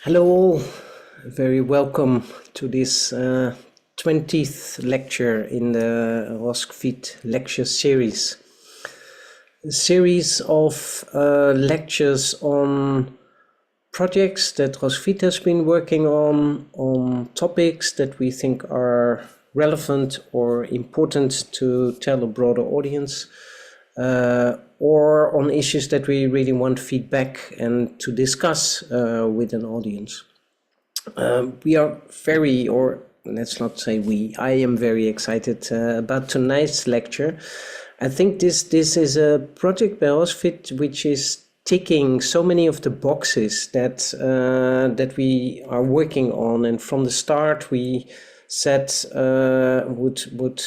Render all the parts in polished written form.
Hello all, very welcome to this 20th lecture in the Roskvit lecture series. A series of lectures on projects that Roskvit has been working on topics that we think are relevant or important to tell a broader audience, or on issues that we really want feedback and to discuss with an audience. We are very, or let's not say we, I am very excited about tonight's lecture. I think this is a project by Roskvit which is ticking so many of the boxes that we are working on, and from the start we said would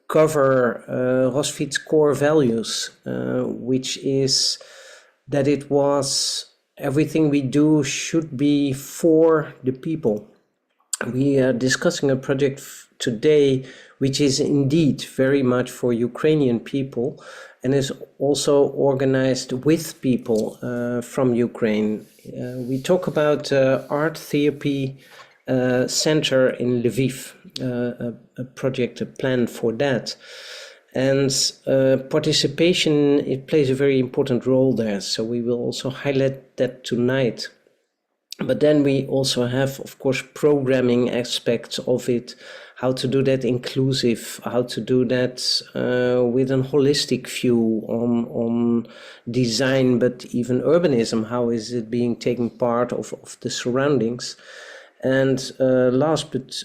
cover Roskvit's core values, which is that it was everything we do should be for the people. We are discussing a project today which is indeed very much for Ukrainian people and is also organized with people from Ukraine. We talk about Art Therapy Center in Lviv, a project, a plan for that. And participation, it plays a very important role there. So we will also highlight that tonight. But then we also have, of course, programming aspects of it, how to do that inclusive, how to do that with a holistic view on design, but even urbanism, how is it being taken part of the surroundings. And last but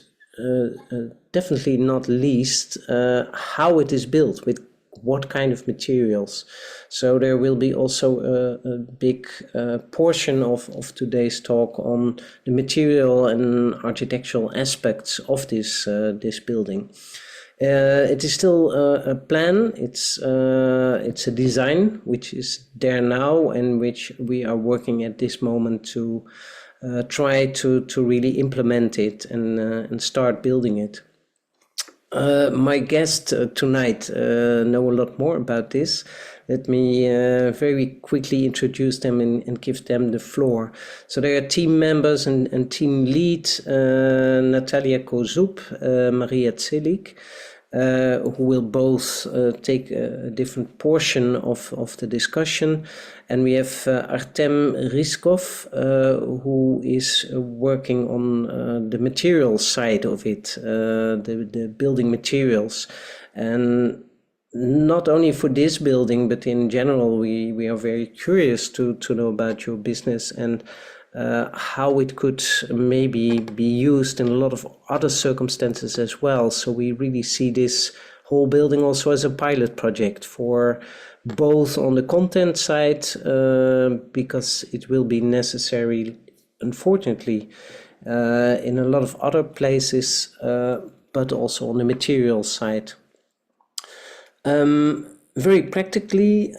definitely not least, how it is built, with what kind of materials. So there will be also a big portion of today's talk on the material and architectural aspects of this building. It is still a plan. It's a design which is there now and which we are working at this moment to try to really implement it and start building it. My guests tonight know a lot more about this. Let me very quickly introduce them and give them the floor. So they are team members and team lead Natalia Kozub, Mariia Tselik, who will both take a different portion of the discussion. And we have Artem Ryzhkov, who is working on the material side of it, the building materials. And not only for this building, but in general, we are very curious to know about your business and how it could maybe be used in a lot of other circumstances as well. So we really see this whole building also as a pilot project for both on the content side, because it will be necessary, unfortunately, in a lot of other places, but also on the material side. Very practically,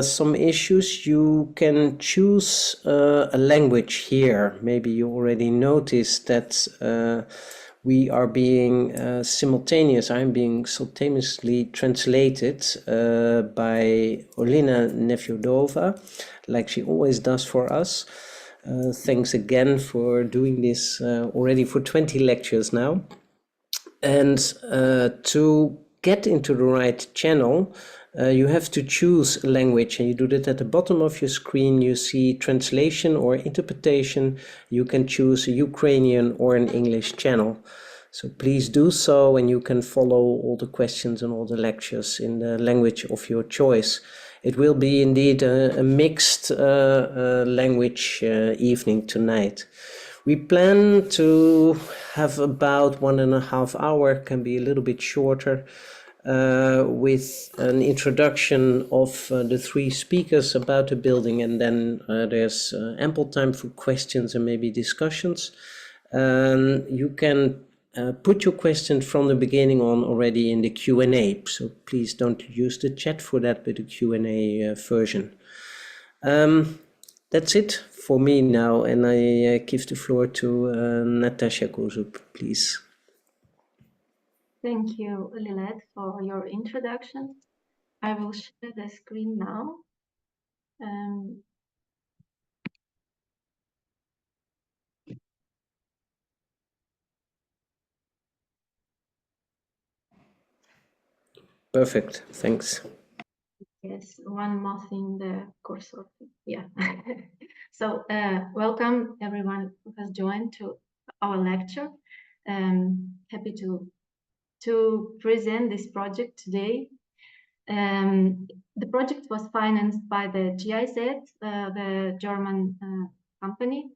some issues. You can choose a language here. Maybe you already noticed that we are being I'm being simultaneously translated by Olena Nefyodova, like she always does for us. Thanks again for doing this already for 20 lectures now. And to get into the right channel, you have to choose a language, and you do that at the bottom of your screen. You see translation or interpretation. You can choose a Ukrainian or an English channel. So please do so, and you can follow all the questions and all the lectures in the language of your choice. It will be indeed a mixed language evening tonight. We plan to have about 1.5 hours, can be a little bit shorter, with an introduction of the three speakers about the building, and then there's ample time for questions and maybe discussions. You can put your question from the beginning on already in the Q&A, so please don't use the chat for that, but the Q&A version. That's it for me now, and I give the floor to Natalia Kozub, please. Thank you, Lilette, for your introduction. I will share the screen now. Perfect. Thanks. Yes, one more thing, the cursor. Yeah. So welcome everyone who has joined to our lecture. Happy to present this project today. The project was financed by the GIZ, the German company.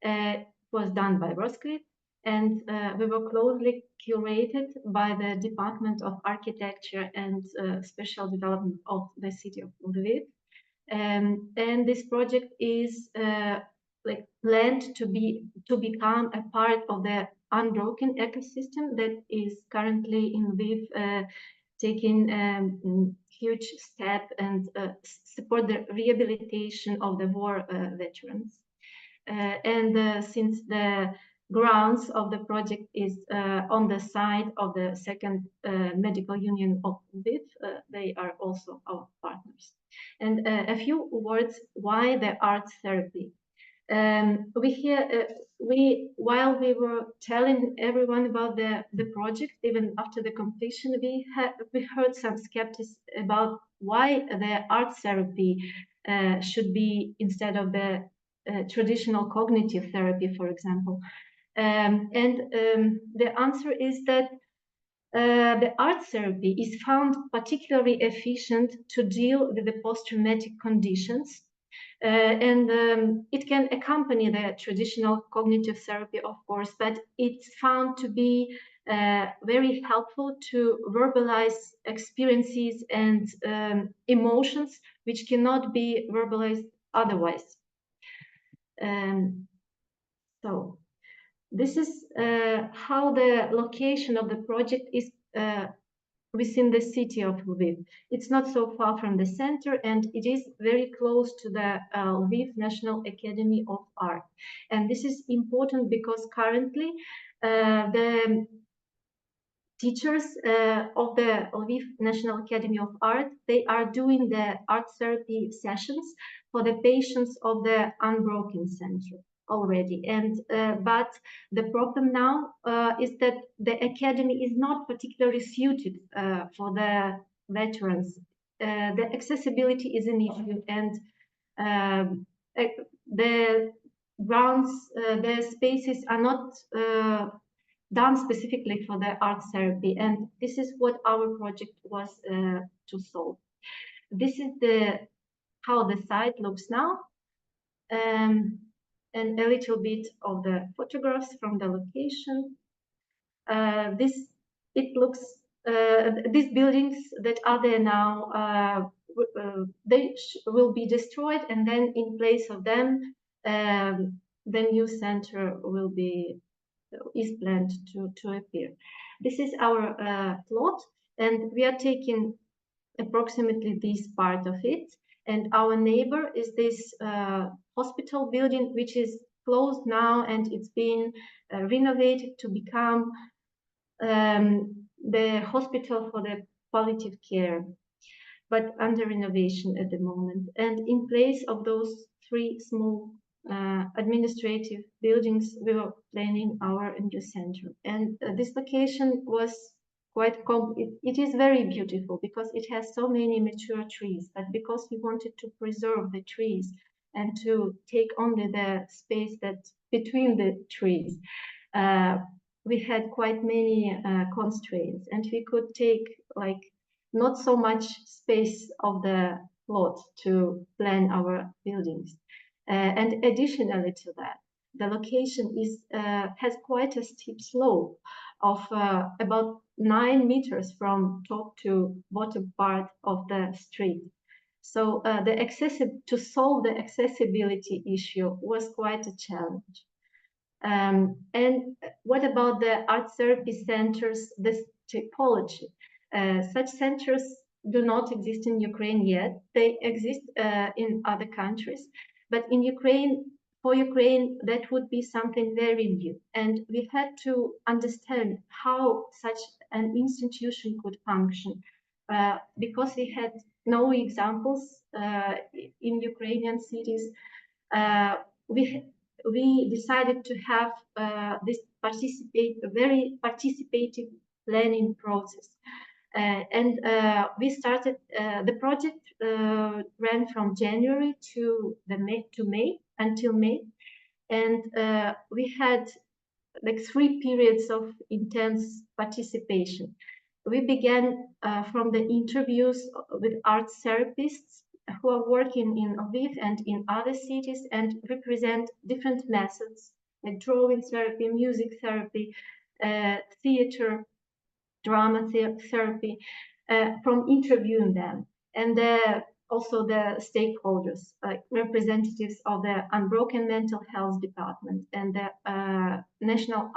It was done by Roscliffe, and we were closely curated by the Department of Architecture and Special Development of the city of Lviv. And this project is like planned to become a part of the unbroken ecosystem that is currently in Lviv, taking huge step and support the rehabilitation of the war veterans. And since the grounds of the project is on the side of the second medical union of Lviv, they are also our partners. And a few words, why the art therapy? While we were telling everyone about the project, even after the completion, we heard some skeptics about why the art therapy should be instead of the traditional cognitive therapy, for example. The answer is that the art therapy is found particularly efficient to deal with the post-traumatic conditions. It can accompany the traditional cognitive therapy, of course, but it's found to be very helpful to verbalize experiences and emotions which cannot be verbalized otherwise. So this is how the location of the project is within the city of Lviv. It's not so far from the center, and it is very close to the Lviv National Academy of Art. And this is important because currently the teachers of the Lviv National Academy of Art, they are doing the art therapy sessions for the patients of the Unbroken Center already. And but the problem now is that the academy is not particularly suited for the veterans. The accessibility is an issue, and the grounds, the spaces are not done specifically for the art therapy, and this is what our project was to solve. This is how the site looks now, and a little bit of the photographs from the location. These buildings that are there now, they will be destroyed, and then in place of them, the new center is planned to appear. This is our plot, and we are taking approximately this part of it. And our neighbor is this hospital building, which is closed now, and it's been renovated to become the hospital for the palliative care, but under renovation at the moment. And in place of those three small administrative buildings, we were planning our new center. And this location was quite it is very beautiful because it has so many mature trees, but because we wanted to preserve the trees and to take only the space that between the trees, we had quite many constraints, and we could take like not so much space of the plot to plan our buildings. And additionally to that, the location has quite a steep slope of about 9 meters from top to bottom part of the street. So to solve the accessibility issue was quite a challenge. And what about the art therapy centers, this typology? Such centers do not exist in Ukraine yet. They exist in other countries, but in Ukraine, for Ukraine, that would be something very new. And we had to understand how such an institution could function because we had no examples in Ukrainian cities. We decided to have this very participative planning process. And we started the project ran from January to May until May, and we had like 3 periods of intense participation. We began from the interviews with art therapists who are working in Lviv and in other cities and represent different methods like drawing therapy, music therapy, theater, drama therapy, from interviewing them. And also the stakeholders, like representatives of the Unbroken Mental Health Department and the National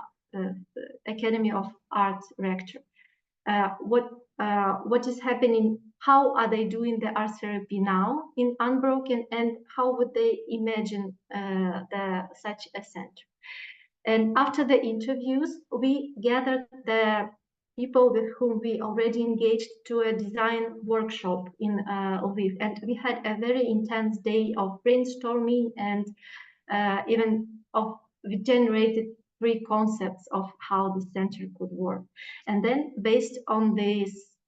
Academy of Art rector. What is happening, how are they doing the art therapy now in Unbroken, and how would they imagine such a center. And after the interviews, we gathered the people with whom we already engaged to a design workshop in Lviv. And we had a very intense day of brainstorming, and we generated 3 concepts of how the center could work. And then based on this,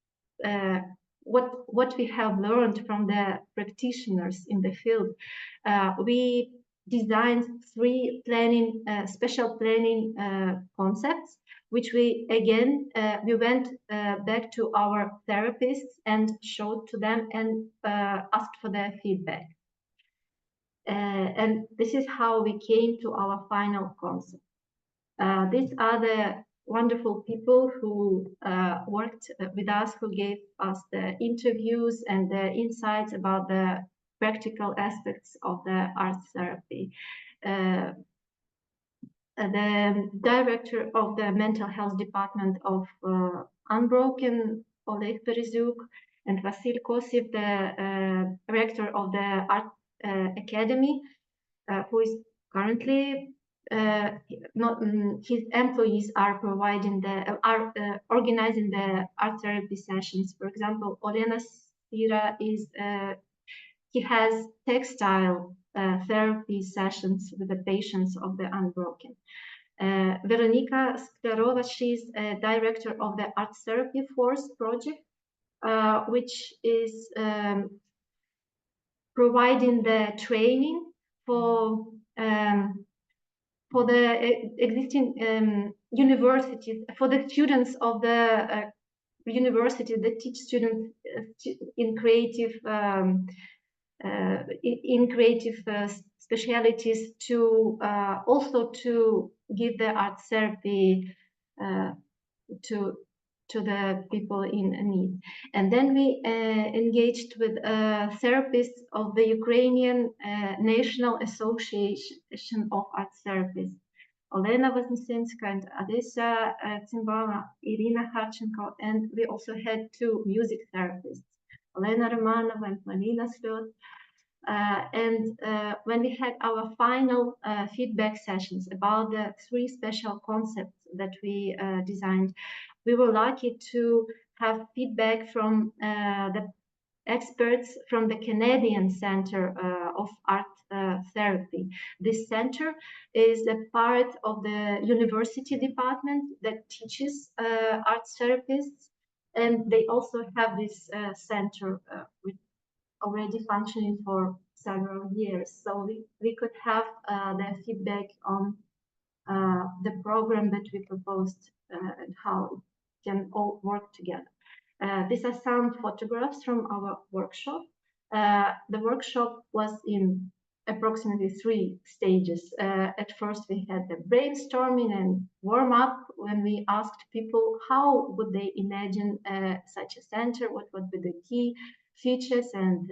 what we have learned from the practitioners in the field, we designed 3 special planning concepts, which we went back to our therapists and showed to them and asked for their feedback. And this is how we came to our final concept. These are the wonderful people who worked with us, who gave us the interviews and the insights about the practical aspects of the art therapy. The director of the mental health department of Unbroken, Oleg Beryzyuk, and Vasil Kosib, the rector of the art academy, who is currently his employees are organizing the art therapy sessions. For example, Olena Sira he has textile therapy sessions with the patients of the Unbroken. Veronika Sklarova, she's a director of the Art Therapy Force project, which is providing the training for the existing universities, for the students of the university that teach students in creative specialities to also to give the art therapy to the people in need. And then we engaged with therapists of the Ukrainian National Association of Art Therapists, Olena Voznesenska and Odessa Tsimbala, Irina Harchenko, and we also had 2 music therapists, Olena Romanova and Malina Slot. When we had our final feedback sessions about the 3 special concepts that we designed, we were lucky to have feedback from the experts from the Canadian Center of Art Therapy. This center is a part of the university department that teaches art therapists, and they also have this center with already functioning for several years. So we could have their feedback on the program that we proposed and how it can all work together. These are some photographs from our workshop. The workshop was in approximately 3 stages. At first, we had the brainstorming and warm up when we asked people how would they imagine such a center, what would be the key features and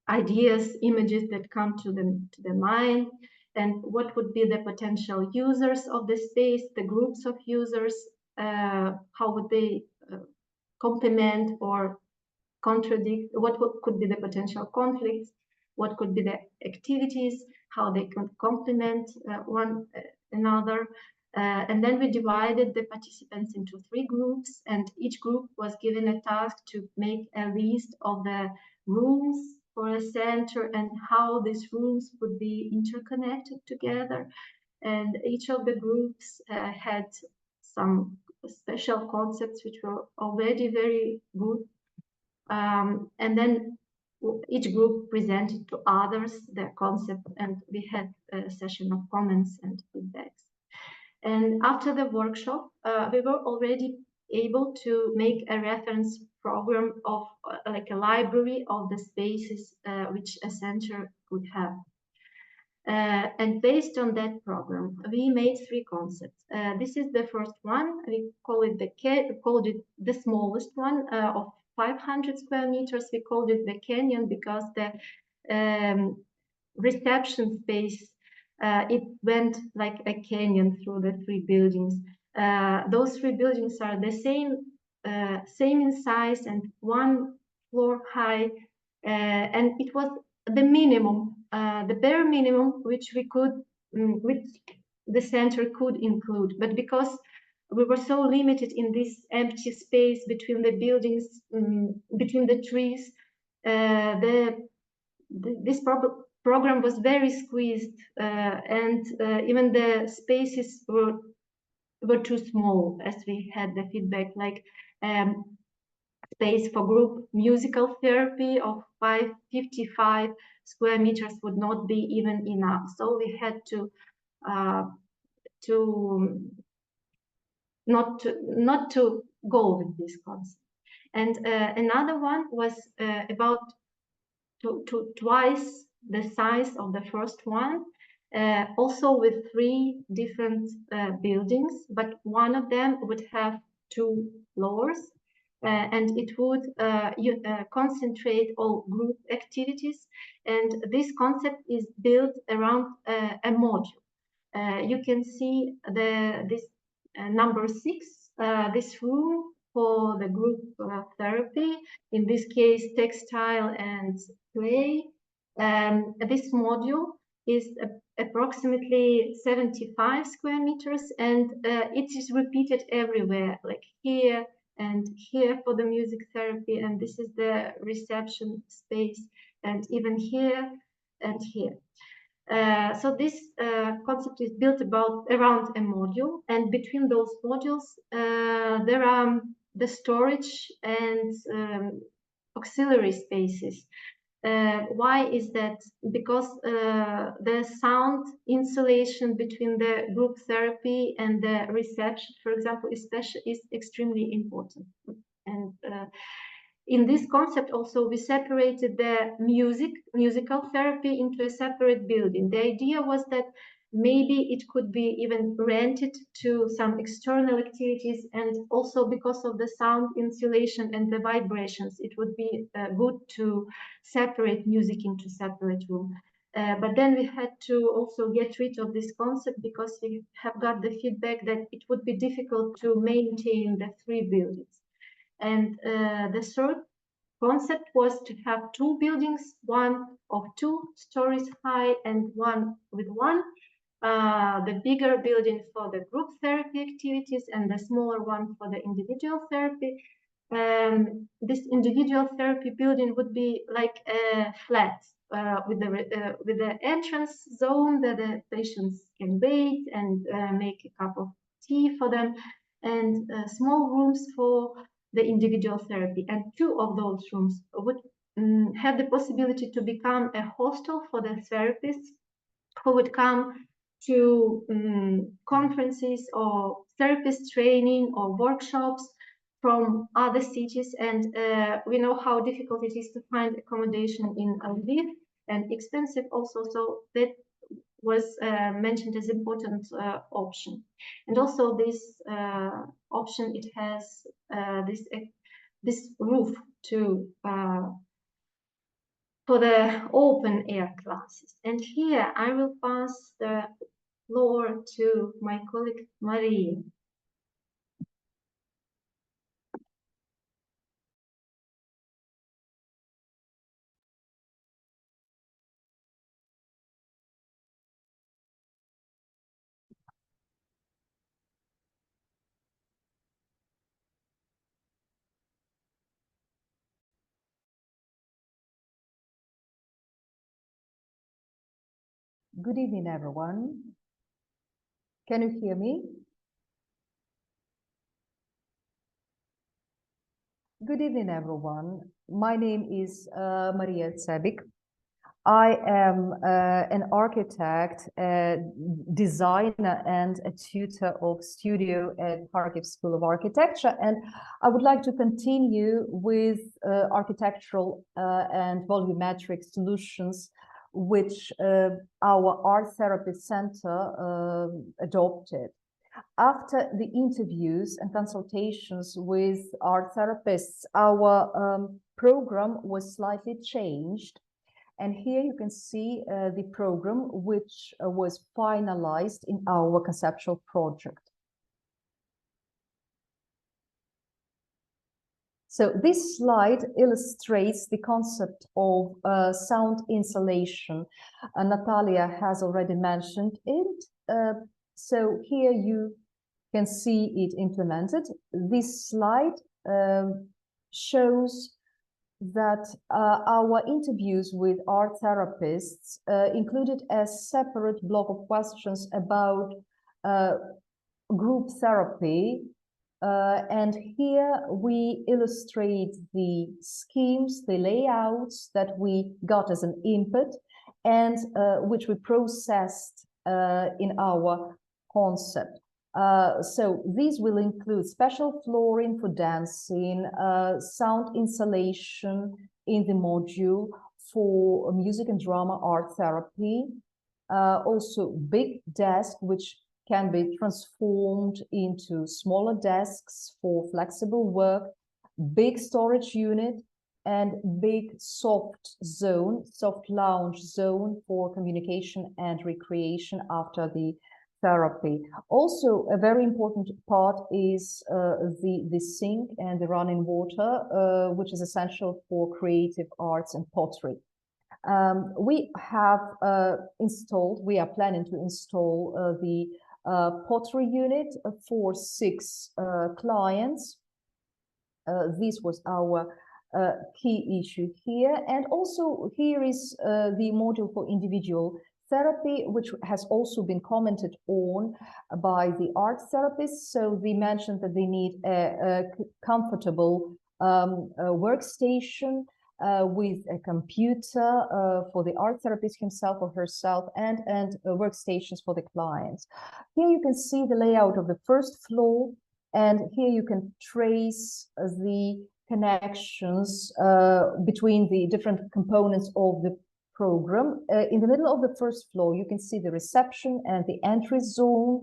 ideas, images that come to the mind, and what would be the potential users of the space, the groups of users, how would they complement or contradict, what could be the potential conflicts, what could be the activities, how they could complement one another. And then we divided the participants into 3 groups, and each group was given a task to make a list of the rooms for a center and how these rooms would be interconnected together. And each of the groups had some special concepts which were already very good. And then each group presented to others their concept, and we had a session of comments and feedbacks. And after the workshop, we were already able to make a reference program of like a library of the spaces which a center could have. And based on that program, we made three concepts. This is the first one. We called it the smallest one of 500 square meters. We called it the canyon because the reception space, it went like a canyon through the three buildings. Those three buildings are the same in size and one floor high, and it was the minimum, the bare minimum which we could, which the center could include. But because we were so limited in this empty space between the buildings, between the trees, this program was very squeezed, and even the spaces were too small, as we had the feedback, like space for group musical therapy of 55 square meters would not be even enough. So we had to not to go with this concept. And another one was about twice the size of the first one, also with three different buildings, but one of them would have two floors, and it would concentrate all group activities. And this concept is built around a module. You can see this number 6, this room for the group therapy, in this case textile and clay. This module is approximately 75 square meters, and it is repeated everywhere, like here and here for the music therapy, and this is the reception space, and even here and here. So this concept is built around a module, and between those modules there are the storage and auxiliary spaces. Why is that? Because the sound insulation between the group therapy and the reception, for example, is extremely important. And in this concept also we separated the musical therapy into a separate building. The idea was that maybe it could be even rented to some external activities, and also because of the sound insulation and the vibrations, it would be good to separate music into separate room. But then we had to also get rid of this concept because we have got the feedback that it would be difficult to maintain the three buildings. And the third concept was to have two buildings, one of 2 stories high and one with one. The bigger building for the group therapy activities and the smaller one for the individual therapy. This individual therapy building would be like a flat with the entrance zone that the patients can wait and make a cup of tea for them, and small rooms for the individual therapy. And 2 of those rooms would have the possibility to become a hostel for the therapists who would come to conferences or therapist training or workshops from other cities. And we know how difficult it is to find accommodation in Lviv, and expensive also, so that was mentioned as important option. And also this option, it has this roof to for the open air classes. And here I will pass the floor to my colleague Mariia. Good evening, everyone. Can you hear me? Good evening, everyone. My name is Mariia Tselik. I am an architect, a designer, and a tutor of studio at Kharkiv School of Architecture. And I would like to continue with architectural and volumetric solutions which our Art Therapy Center adopted. After the interviews and consultations with art therapists, our program was slightly changed. And here you can see the program which was finalized in our conceptual project. So this slide illustrates the concept of sound insulation. Natalia has already mentioned it. So here you can see it implemented. This slide shows that our interviews with art therapists included a separate block of questions about group therapy. And here we illustrate the schemes, the layouts that we got as an input and which we processed in our concept. So these will include special flooring for dancing, sound insulation in the module for music and drama art therapy, also big desk which can be transformed into smaller desks for flexible work, big storage unit, and big soft lounge zone for communication and recreation after the therapy. Also, a very important part is the sink and the running water, which is essential for creative arts and pottery. We are planning to install the pottery unit for 6 clients. This was our key issue here. And also here is the module for individual therapy, which has also been commented on by the art therapists. So they mentioned that they need a comfortable workstation with a computer for the art therapist himself or herself, and workstations for the clients. Here you can see the layout of the first floor, and here you can trace the connections between the different components of the program. In the middle of the first floor, you can see the reception and the entry zone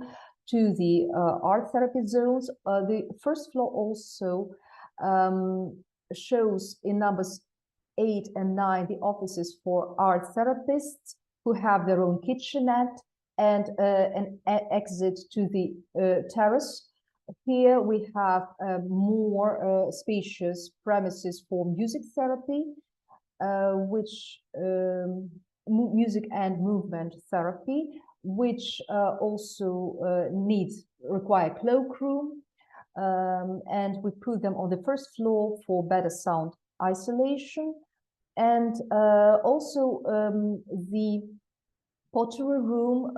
to the art therapy zones. The first floor also shows in numbers 8 and 9 the offices for art therapists who have their own kitchenette and an exit to the terrace. Here we have more spacious premises for music therapy, which music and movement therapy, which also require cloakroom, and we put them on the first floor for better sound isolation. And also the pottery room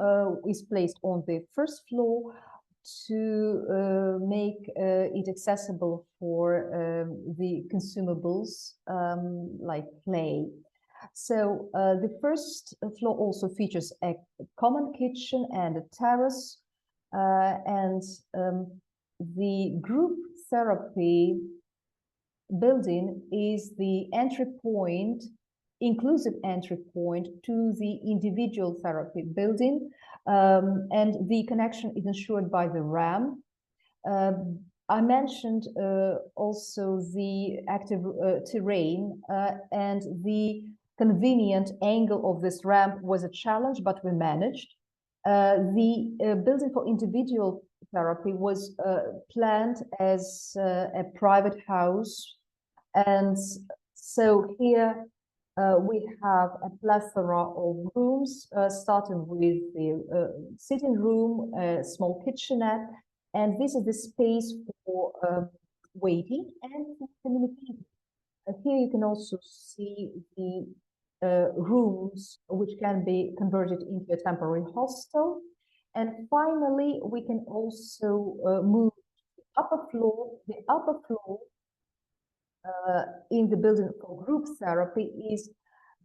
is placed on the first floor to make it accessible for the consumables like clay. So the first floor also features a common kitchen and a terrace, and the group therapy building is the entry point, inclusive entry point to the individual therapy building, and the connection is ensured by the ramp. I mentioned also the active terrain, and the convenient angle of this ramp was a challenge, but we managed. The building for individual therapy was planned as a private house, and so here we have a plethora of rooms, starting with the sitting room, a small kitchenette, and this is the space for waiting and for communicating. Here you can also see the rooms which can be converted into a temporary hostel. And finally, we can also move to the upper floor. The upper floor in the building for group therapy is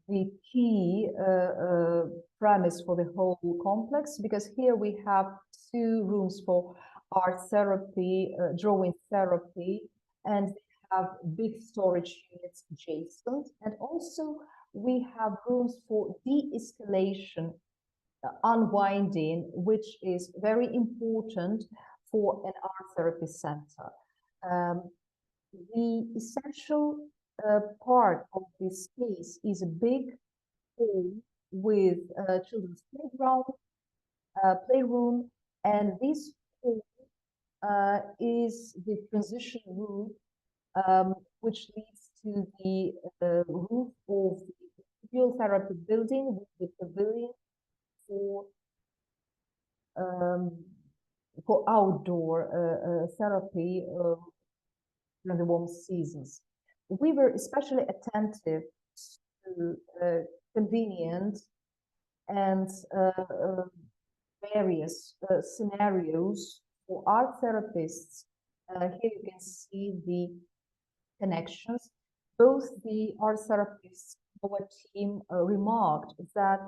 the key premise for the whole complex, because here we have 2 rooms for art therapy, drawing therapy, and they have big storage units adjacent. And also we have rooms for de-escalation, unwinding, which is very important for an art therapy center. The essential part of this space is a big hall with children's playroom, and this hall is the transition room, which leads to the roof of the physical therapy building with the pavilion for outdoor therapy during the warm seasons. We were especially attentive to convenient and various scenarios for art therapists. Here you can see the connections. Both the art therapists of our team remarked that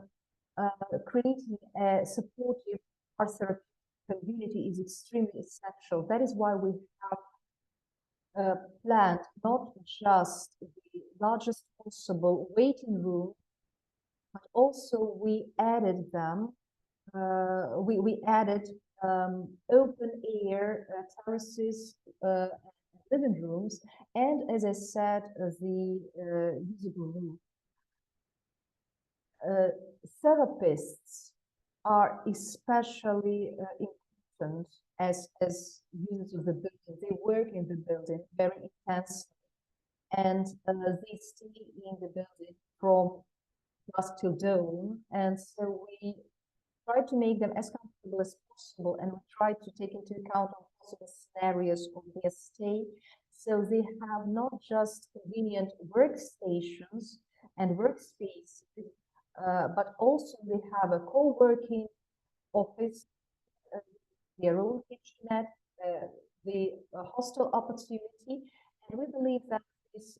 creating a supportive art therapy community is extremely essential. That is why we have planned not just the largest possible waiting room, but also we added them. We added open air terraces, living rooms, and as I said, the usable room. Therapists are especially important as users of the building. They work in the building very intensely, and they stay in the building from dusk till dawn. And so we try to make them as comfortable as possible, and we try to take into account all possible scenarios of their stay. So they have not just convenient workstations and workspaces, but also they have a co-working office, their own kitchenette, the hostel opportunity, and we believe that this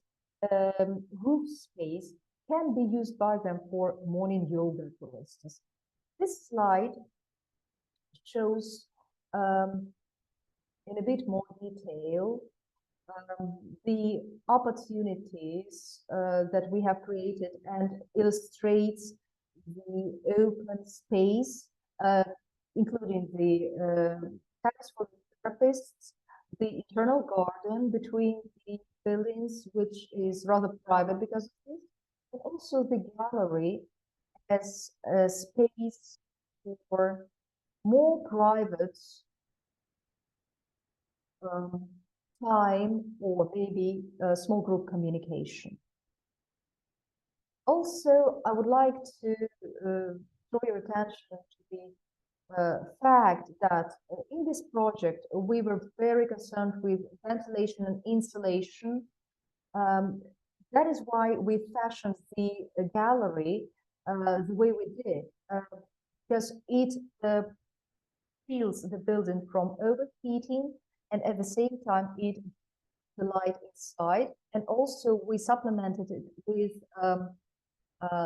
roof space can be used by them for morning yoga, for instance. This slide shows in a bit more detail the opportunities that we have created, and illustrates the open space, including the tax for therapists, the internal garden between the buildings, which is rather private because of this, and also the gallery as a space for more private time, or maybe small group communication. Also, I would like to draw your attention to the fact that in this project we were very concerned with ventilation and insulation. That is why we fashioned the gallery the way we did, because it shields the building from overheating, and at the same time it the light inside. And also we supplemented it with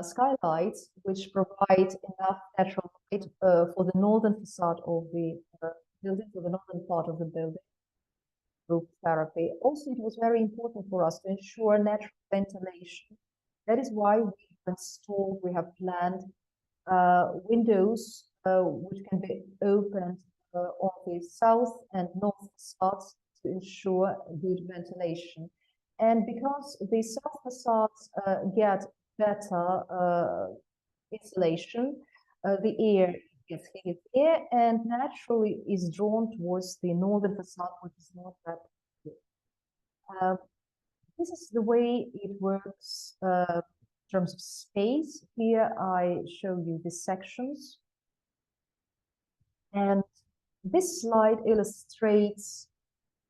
skylights, which provide enough natural light for the northern facade of the building, for the northern part of the building. Group therapy. Also, it was very important for us to ensure natural ventilation. That is why we have planned windows which can be opened on the south and north facades to ensure good ventilation. And because the south facades get better insulation, the air gets heated there and naturally is drawn towards the northern facade, which is not that good. This is the way it works in terms of space. Here I show you the sections. And this slide illustrates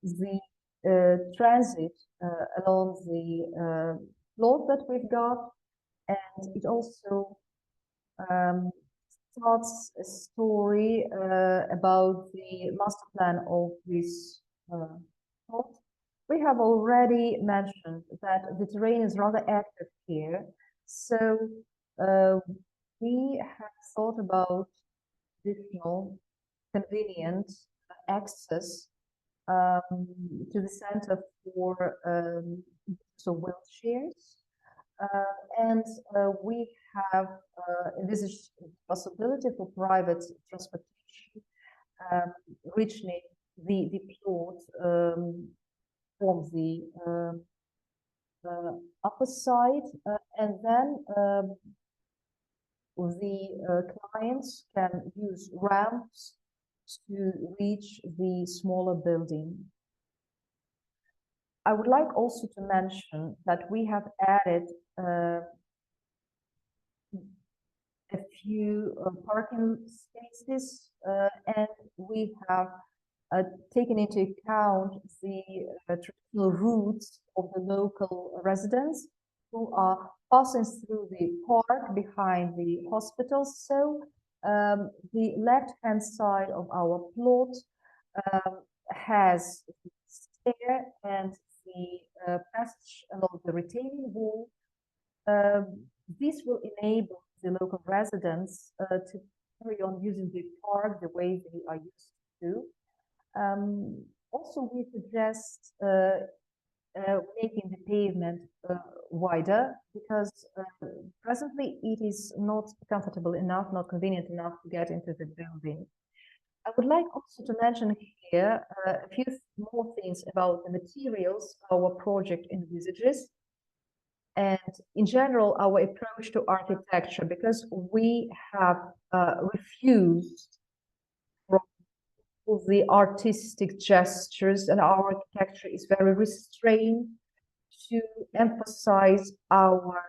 the transit along the floor that we've got, and it also starts a story about the master plan of this plot. We have already mentioned that the terrain is rather active here, so we have thought about additional convenient access to the center for wheelchairs. And we have envisaged the possibility for private transportation reaching the plot from the upper side, and then the clients can use ramps to reach the smaller building. I would like also to mention that we have added a few parking spaces, and we have taken into account the traditional routes of the local residents who are passing through the park behind the hospital. So the left-hand side of our plot has the stair and the passage along the retaining wall. This will enable the local residents to carry on using the park the way they are used to. Also, we suggest making the pavement wider, because presently it is not comfortable enough, not convenient enough to get into the building. I would like also to mention here a few more things about the materials our project envisages, and in general our approach to architecture, because we have refused the artistic gestures, and our architecture is very restrained to emphasize our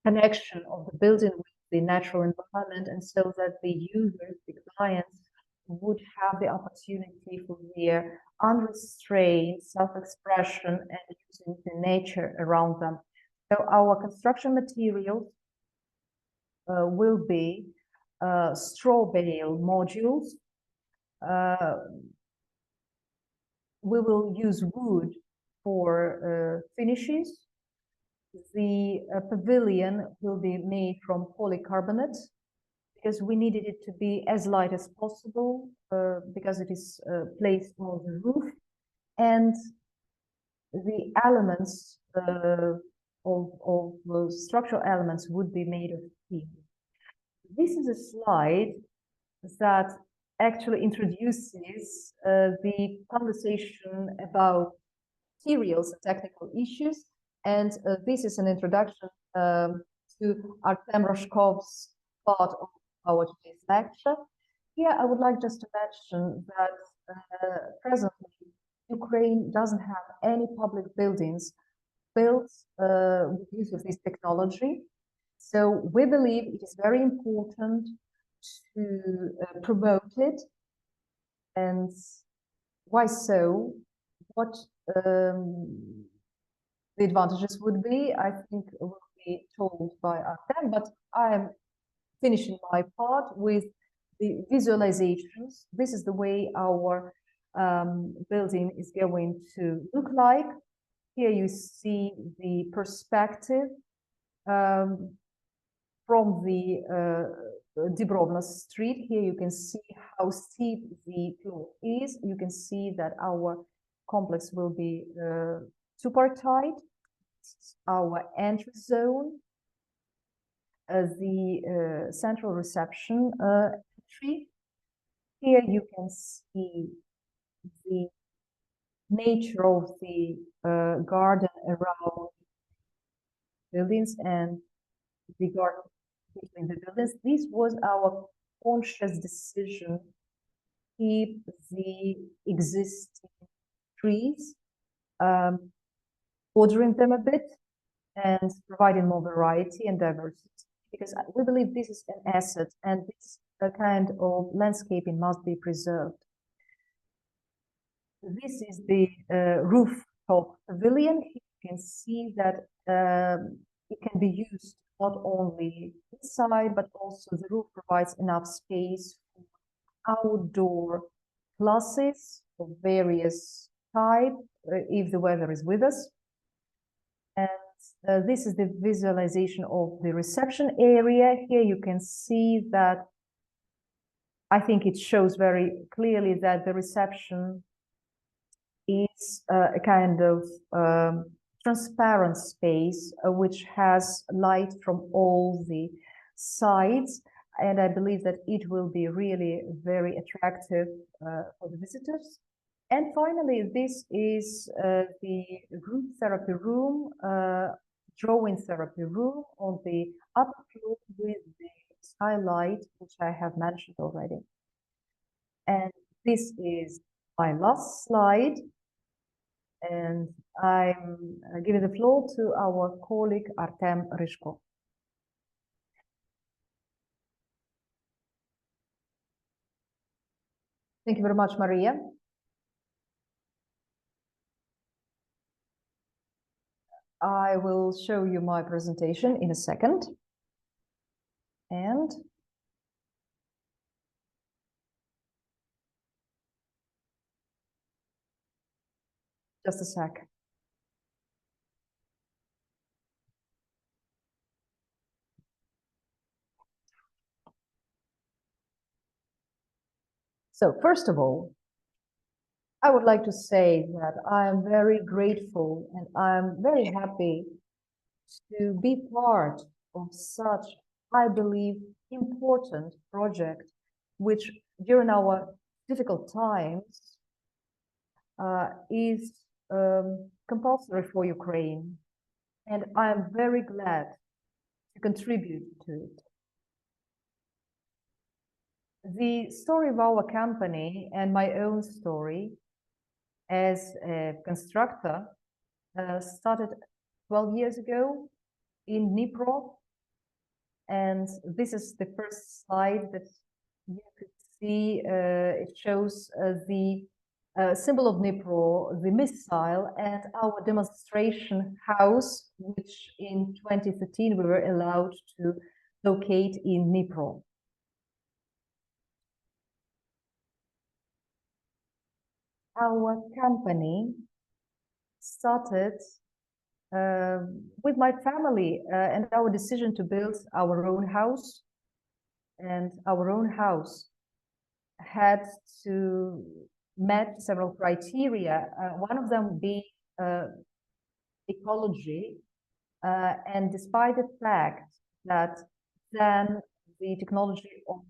connection of the building with the natural environment, and so that the users, the clients, would have the opportunity for their unrestrained self-expression and using the nature around them. So our construction materials will be straw bale modules. We will use wood for finishes. The pavilion will be made from polycarbonate, because we needed it to be as light as possible, because it is placed on the roof, and the elements of the structural elements would be made of steel. This is a slide that actually introduces the conversation about materials and technical issues, and this is an introduction to Artem Ryzhkov's part of our today's lecture. Here I would like just to mention that presently Ukraine doesn't have any public buildings built with use of this technology. So we believe it is very important to promote it. And why so? What the advantages would be, I think, will be told by Artem, but I am finishing my part with the visualizations. This is the way our building is going to look like. Here you see the perspective from the Dibrovna Street. Here you can see how steep the floor is. You can see that our complex will be two-part. Our entry zone, the central reception entry. Here you can see the nature of the garden around buildings and the garden between the buildings. This was our conscious decision to keep the existing trees, ordering them a bit and providing more variety and diversity, because we believe this is an asset, and this kind of landscaping must be preserved. This is the rooftop pavilion. You can see that it can be used not only inside, but also the roof provides enough space for outdoor classes of various types, if the weather is with us. And this is the visualization of the reception area. Here you can see that I think it shows very clearly that the reception is a kind of transparent space which has light from all the sides, and I believe that it will be really very attractive for the visitors. And finally, this is the group therapy room, drawing therapy room on the upper floor with the skylight, which I have mentioned already. And this is my last slide. And I'm giving the floor to our colleague, Artem Ryzhkov. Thank you very much, Mariia. I will show you my presentation in a second. And just a sec. So first of all, I would like to say that I am very grateful and I'm very happy to be part of such, I believe, important project, which during our difficult times is compulsory for Ukraine. And I'm very glad to contribute to it. The story of our company and my own story as a constructor started 12 years ago in Dnipro. And this is the first slide that you could see. It shows the symbol of Dnipro, the missile, and our demonstration house, which in 2013 we were allowed to locate in Dnipro. Our company started with my family and our decision to build our own house. And our own house had to meet several criteria, one of them being ecology. And despite the fact that then the technology of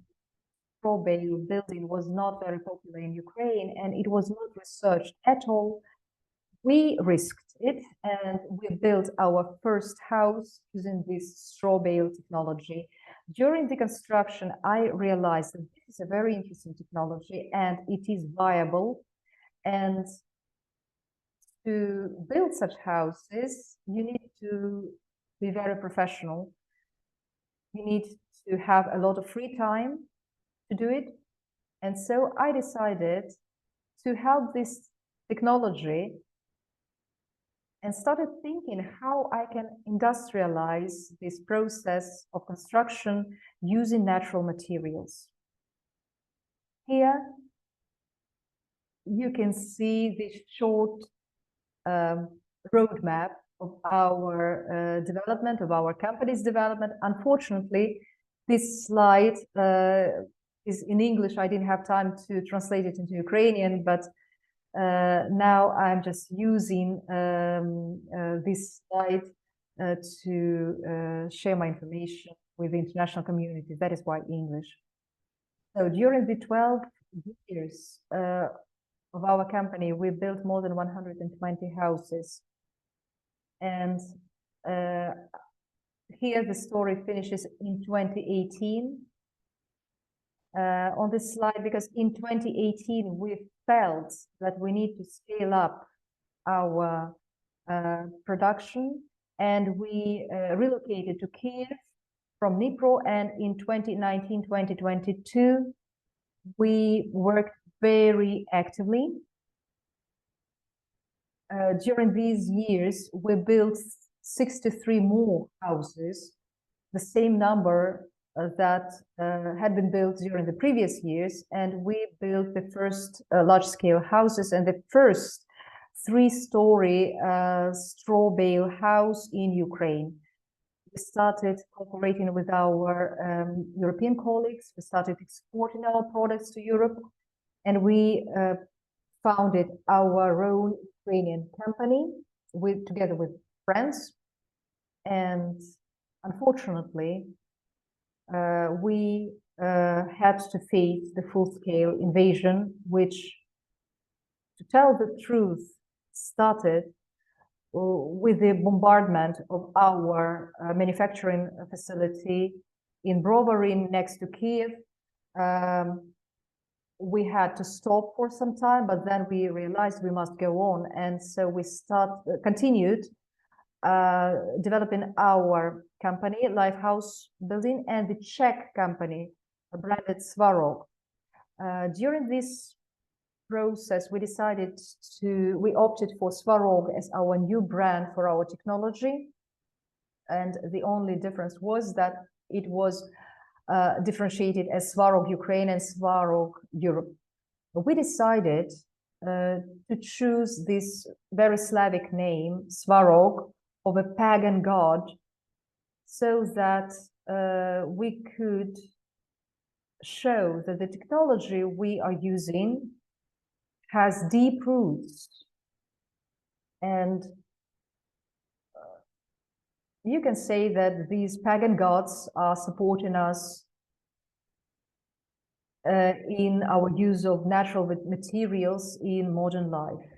straw bale building was not very popular in Ukraine and it was not researched at all, we risked it and we built our first house using this straw bale technology. During the construction, I realized that this is a very interesting technology and it is viable. And to build such houses, you need to be very professional. You need to have a lot of free time to do it. And so I decided to help this technology and started thinking how I can industrialize this process of construction using natural materials. Here you can see the short roadmap of our development, of our company's development. Unfortunately, this slide is in English. I didn't have time to translate it into Ukrainian, but now I'm just using this slide to share my information with the international community. That is why English. So during the 12 years of our company, we built more than 120 houses. And here the story finishes in 2018. On this slide, because in 2018 we felt that we need to scale up our production, and we relocated to Kiev from Dnipro, and in 2019-2022 we worked very actively. During these years we built 63 more houses, the same number that had been built during the previous years, and we built the first large-scale houses and the first three-story straw bale house in Ukraine. We started cooperating with our European colleagues. We started exporting our products to Europe, and we founded our own Ukrainian company together with friends. And unfortunately, we had to face the full-scale invasion, which, to tell the truth, started with the bombardment of our manufacturing facility in Brovary next to Kiev. We had to stop for some time, but then we realized we must go on, and so we continued developing our company, Lifehouse Building, and the Czech company branded Svarog. During this process, we opted for Svarog as our new brand for our technology, and the only difference was that it was differentiated as Svarog Ukraine and Svarog Europe. We decided to choose this very Slavic name, Svarog, of a pagan god, so that we could show that the technology we are using has deep roots. And you can say that these pagan gods are supporting us in our use of natural materials in modern life.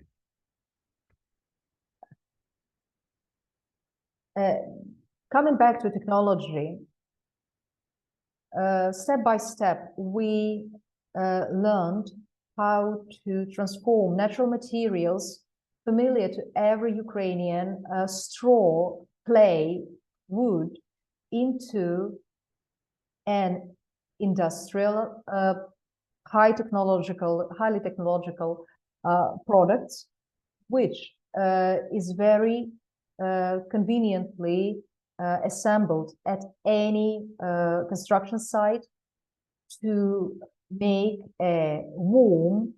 Coming back to technology, step by step, we learned how to transform natural materials familiar to every Ukrainian, straw, clay, wood, into an industrial, highly technological products, which is very conveniently assembled at any construction site to make a warm,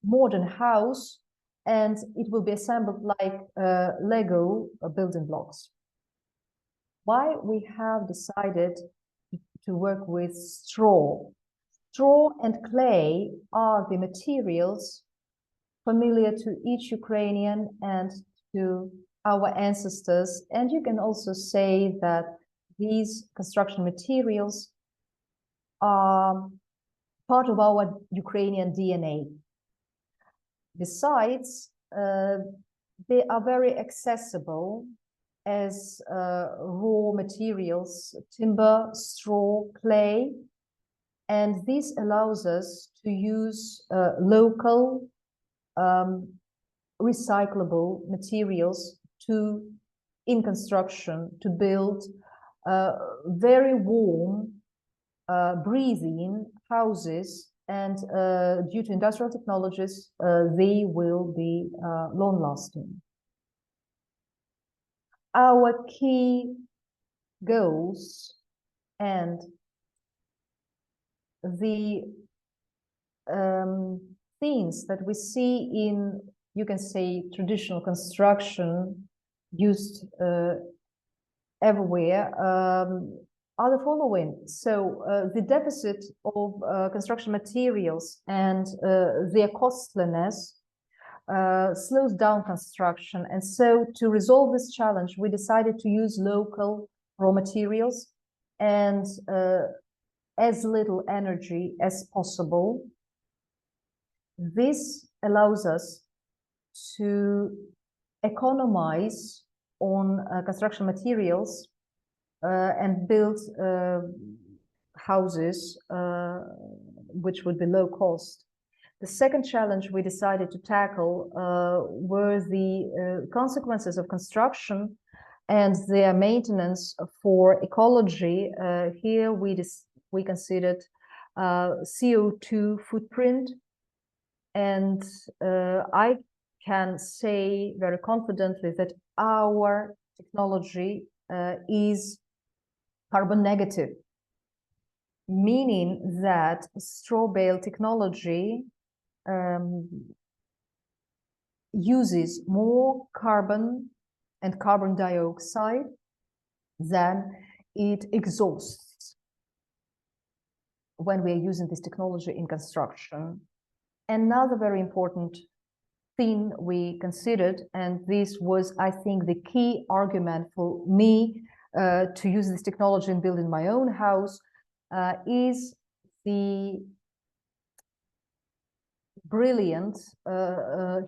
modern house, and it will be assembled like Lego building blocks. Why we have decided to work with straw? Straw and clay are the materials familiar to each Ukrainian and to our ancestors, and you can also say that these construction materials are part of our Ukrainian DNA. Besides, they are very accessible as raw materials, timber, straw, clay, and this allows us to use local recyclable materials in construction to build very warm, breathing houses, and due to industrial technologies, they will be long-lasting. Our key goals and the things that we see in, you can say, traditional construction used everywhere are the following. So the deficit of construction materials and their costliness slows down construction. And so to resolve this challenge, we decided to use local raw materials and as little energy as possible. This allows us to economize on construction materials and build houses which would be low cost. The second challenge we decided to tackle were the consequences of construction and their maintenance for ecology. Here we considered CO2 footprint, and I can say very confidently that our technology is carbon negative, meaning that straw bale technology uses more carbon and carbon dioxide than it exhausts when we are using this technology in construction. Another very important thing we considered, and this was, I think, the key argument for me to use this technology in building my own house, is the brilliant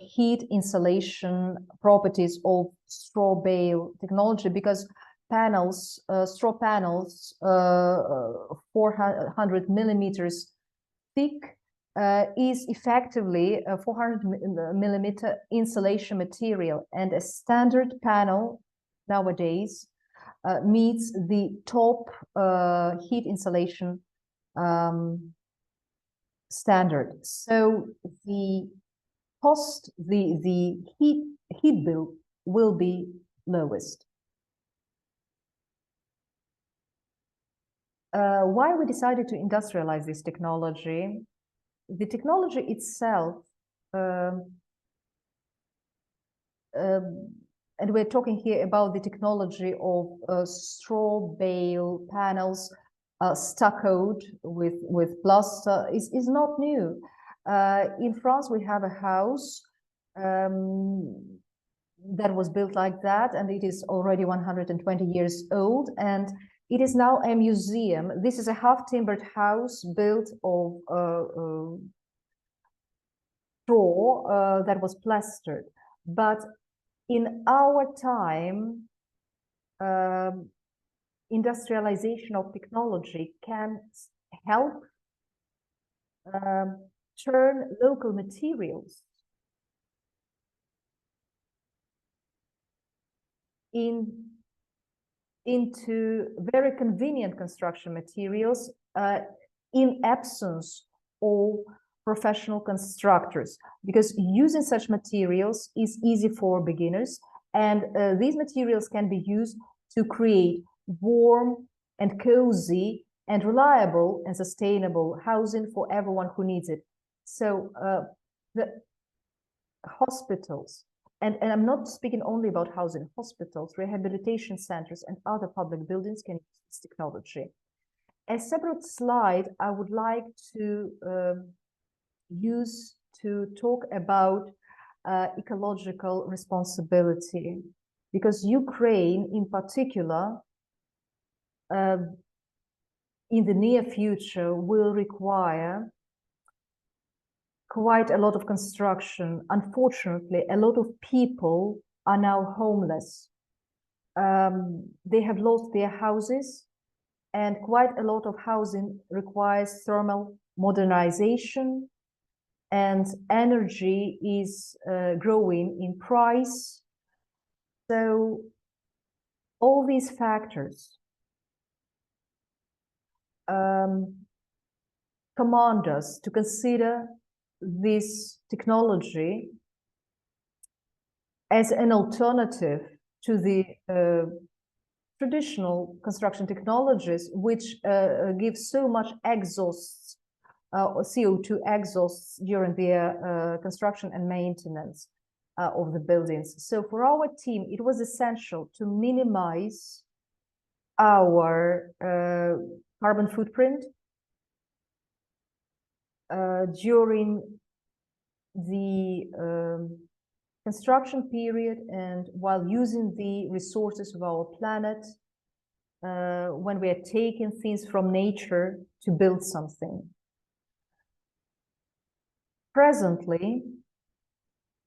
heat insulation properties of straw bale technology, because panels, straw panels, 400 millimeters thick, is effectively a 400 millimeter insulation material, and a standard panel nowadays meets the top heat insulation standard. So the cost, the heat bill will be lowest. Why we decided to industrialize this technology? The technology itself, and we're talking here about the technology of straw bale panels stuccoed with plaster, is not new. In France, we have a house that was built like that, and it is already 120 years old, and it is now a museum. This is a half-timbered house built of straw that was plastered. But in our time, industrialization of technology can help turn local materials into very convenient construction materials in absence of professional constructors, because using such materials is easy for beginners, and these materials can be used to create warm and cozy and reliable and sustainable housing for everyone who needs it. So the hospitals, and I'm not speaking only about housing, hospitals, rehabilitation centers, and other public buildings can use this technology. A separate slide I would like to use to talk about ecological responsibility, because Ukraine in particular in the near future will require quite a lot of construction. Unfortunately, a lot of people are now homeless. They have lost their houses, and quite a lot of housing requires thermal modernization, and energy is growing in price. So all these factors command us to consider this technology as an alternative to the traditional construction technologies, which give so much exhausts, CO2 exhausts during their construction and maintenance of the buildings. So for our team, it was essential to minimize our carbon footprint during the construction period, and while using the resources of our planet, when we are taking things from nature to build something. Presently,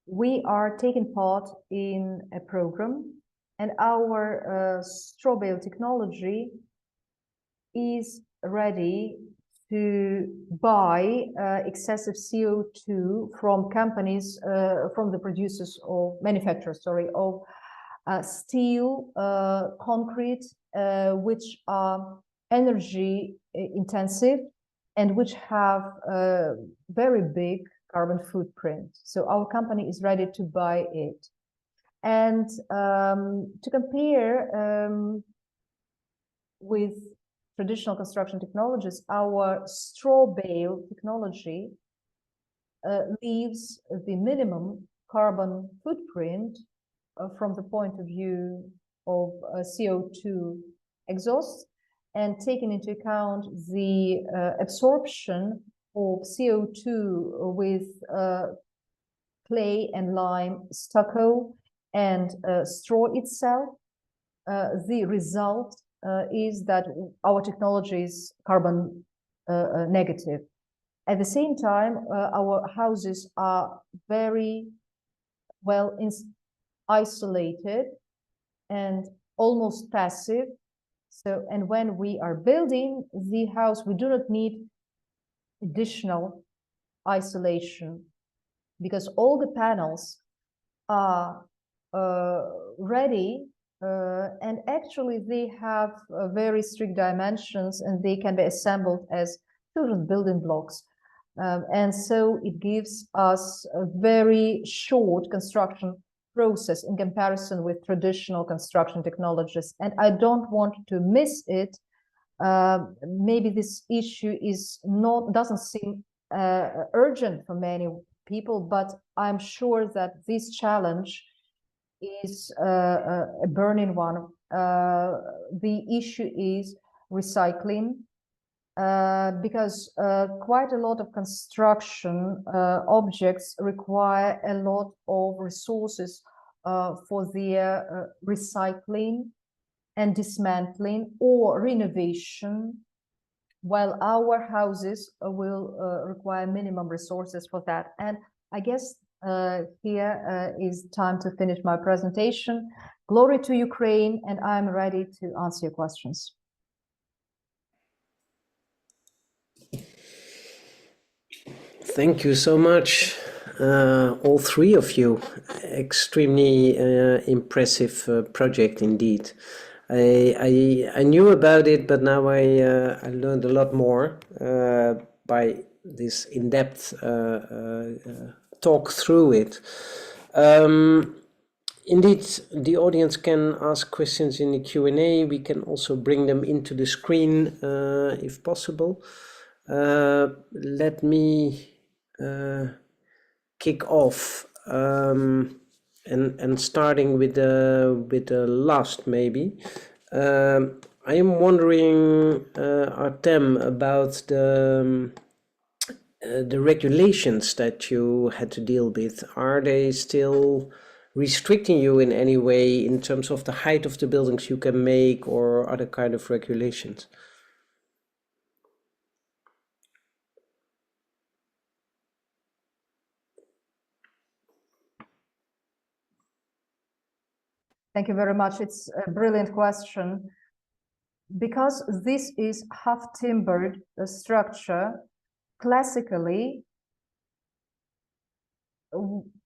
we are taking part in a program, and our straw bale technology is ready to buy excessive CO2 from companies, from the producers or manufacturers, sorry, of steel, concrete, which are energy intensive and which have a very big carbon footprint. So our company is ready to buy it. And to compare with traditional construction technologies, our straw bale technology leaves the minimum carbon footprint from the point of view of CO2 exhaust, and taking into account the absorption of CO2 with clay and lime stucco and straw itself, the result is that our technology is carbon negative. At the same time, our houses are very well isolated and almost passive. So, and when we are building the house, we do not need additional isolation because all the panels are ready, and actually they have very strict dimensions and they can be assembled as children's building blocks. And so it gives us a very short construction process in comparison with traditional construction technologies. And I don't want to miss it. Maybe this issue doesn't seem urgent for many people, but I'm sure that this challenge is a burning one. The issue is recycling, because quite a lot of construction objects require a lot of resources for their recycling and dismantling or renovation, while our houses will require minimum resources for that. And I guess here is time to finish my presentation. Glory to Ukraine, and I'm ready to answer your questions. Thank you so much, all three of you. Extremely impressive project indeed. I knew about it, but now I learned a lot more by this in-depth talk through it. Indeed, the audience can ask questions in the Q&A. We can also bring them into the screen if possible. Let me kick off, and starting with the last maybe. I am wondering, Artem, about the regulations that you had to deal with. Are they still restricting you in any way in terms of the height of the buildings you can make or other kind of regulations? Thank you very much. It's a brilliant question. Because this is half-timbered structure, classically,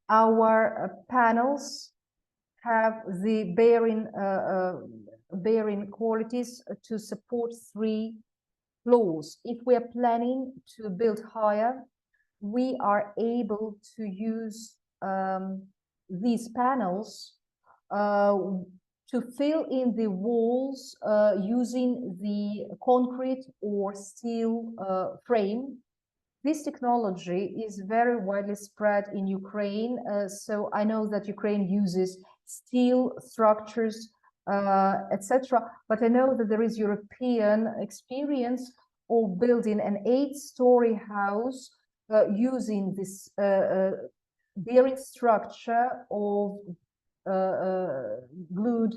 our panels have the bearing qualities to support 3 floors. If we are planning to build higher, we are able to use these panels to fill in the walls using the concrete or steel frame. This technology is very widely spread in Ukraine. So I know that Ukraine uses steel structures, etc. But I know that there is European experience of building an 8-story house using this bearing structure of glued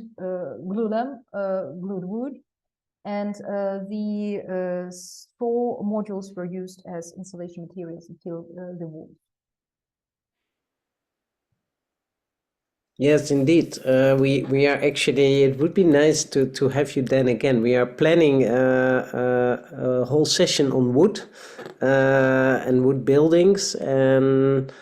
wood, and the straw modules were used as insulation materials until the wall. Yes, indeed. We are actually, it would be nice to have you then again. We are planning a whole session on wood and wood buildings, and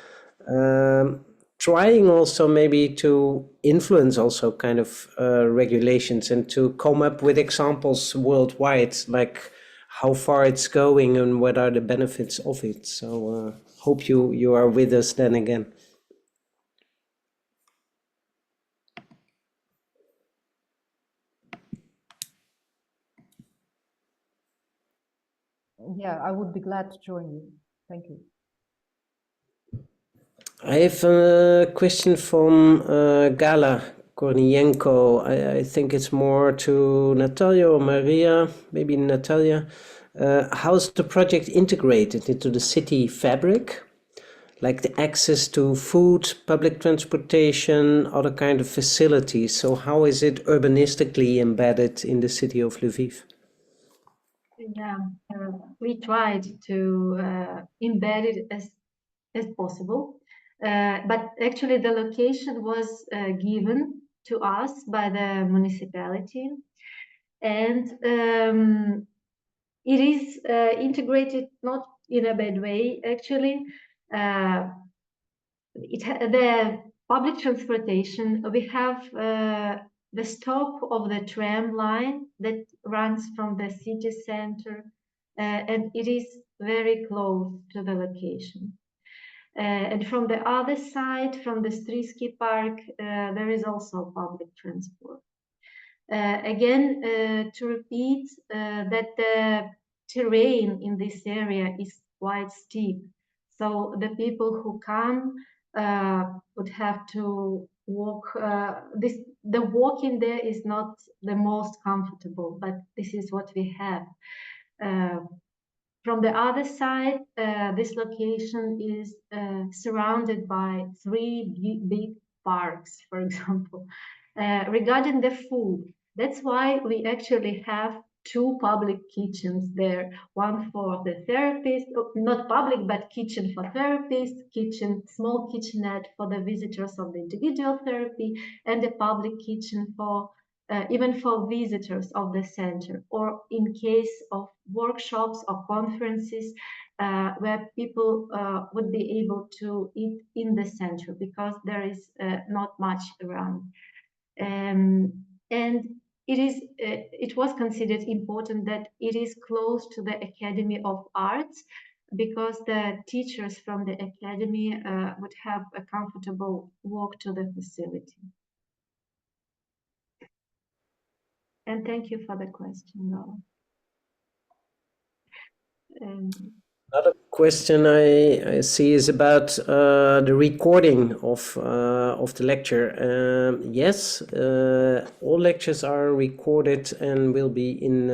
trying also maybe to influence also kind of regulations and to come up with examples worldwide, like how far it's going and what are the benefits of it. So hope you are with us then again. Yeah, I would be glad to join you. Thank you. I have a question from Gala Kornienko. I think it's more to Natalia or Maria, maybe Natalia. How's the project integrated into the city fabric? Like the access to food, public transportation, other kind of facilities. So how is it urbanistically embedded in the city of Lviv? Yeah, we tried to embed it as possible, but actually the location was given to us by the municipality, and it is integrated not in a bad way. Actually, the public transportation, we have the stop of the tram line that runs from the city center, and it is very close to the location. And from the other side, from the Strisky Park, there is also public transport. Again, to repeat that the terrain in this area is quite steep. So the people who come would have to walk. The walking there is not the most comfortable, but this is what we have. From the other side, this location is surrounded by three big parks, for example. Regarding the food, that's why we actually have two public kitchens there. One for the therapist, not public, but kitchen for therapists, small kitchenette for the visitors of the individual therapy, and a public kitchen for even for visitors of the center, or in case of workshops or conferences where people would be able to eat in the center because there is not much around. And it was considered important that it is close to the Academy of Arts, because the teachers from the academy would have a comfortable walk to the facility. And thank you for the question, Laura. Another question I see is about the recording of the lecture. Yes, all lectures are recorded and will be in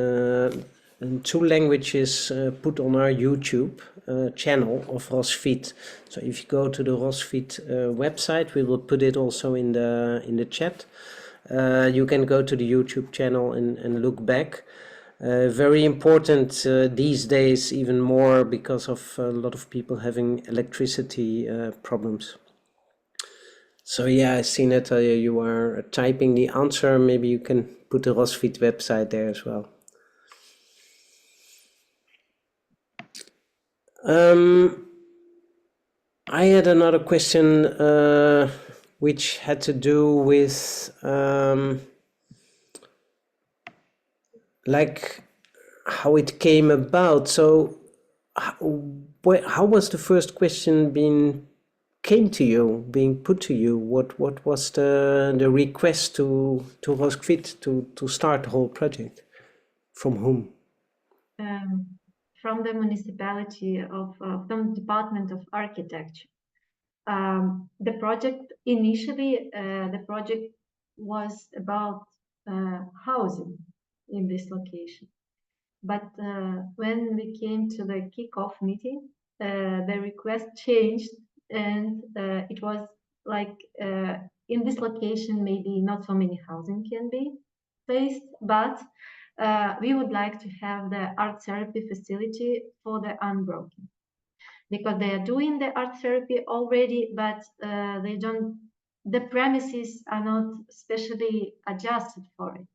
two languages put on our YouTube channel of ROSFIT. So if you go to the ROSFIT website, we will put it also in the chat. You can go to the YouTube channel and look back. Very important these days, even more because of a lot of people having electricity problems. So yeah, I see, Natalia, you are typing the answer. Maybe you can put the ROSFIT website there as well. I had another question which had to do with like how it came about. So how was the first question being put to you? What was the request to ROSFIT to start the whole project? From whom? From the municipality from the Department of Architecture. The project initially, the project was about housing in this location. But when we came to the kickoff meeting, the request changed, and it was like in this location, maybe not so many housing can be placed, but we would like to have the art therapy facility for the unbroken, because they are doing the art therapy already, but the premises are not specially adjusted for it.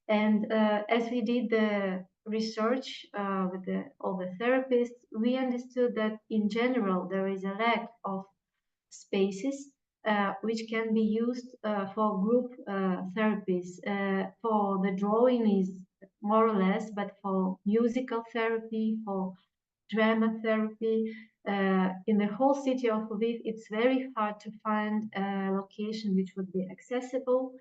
And as we did the research with all the therapists, we understood that in general there is a lack of spaces which can be used for group therapies. For the drawing is more or less, but for musical therapy, for drama therapy, in the whole city of Lviv, it's very hard to find a location which would be accessible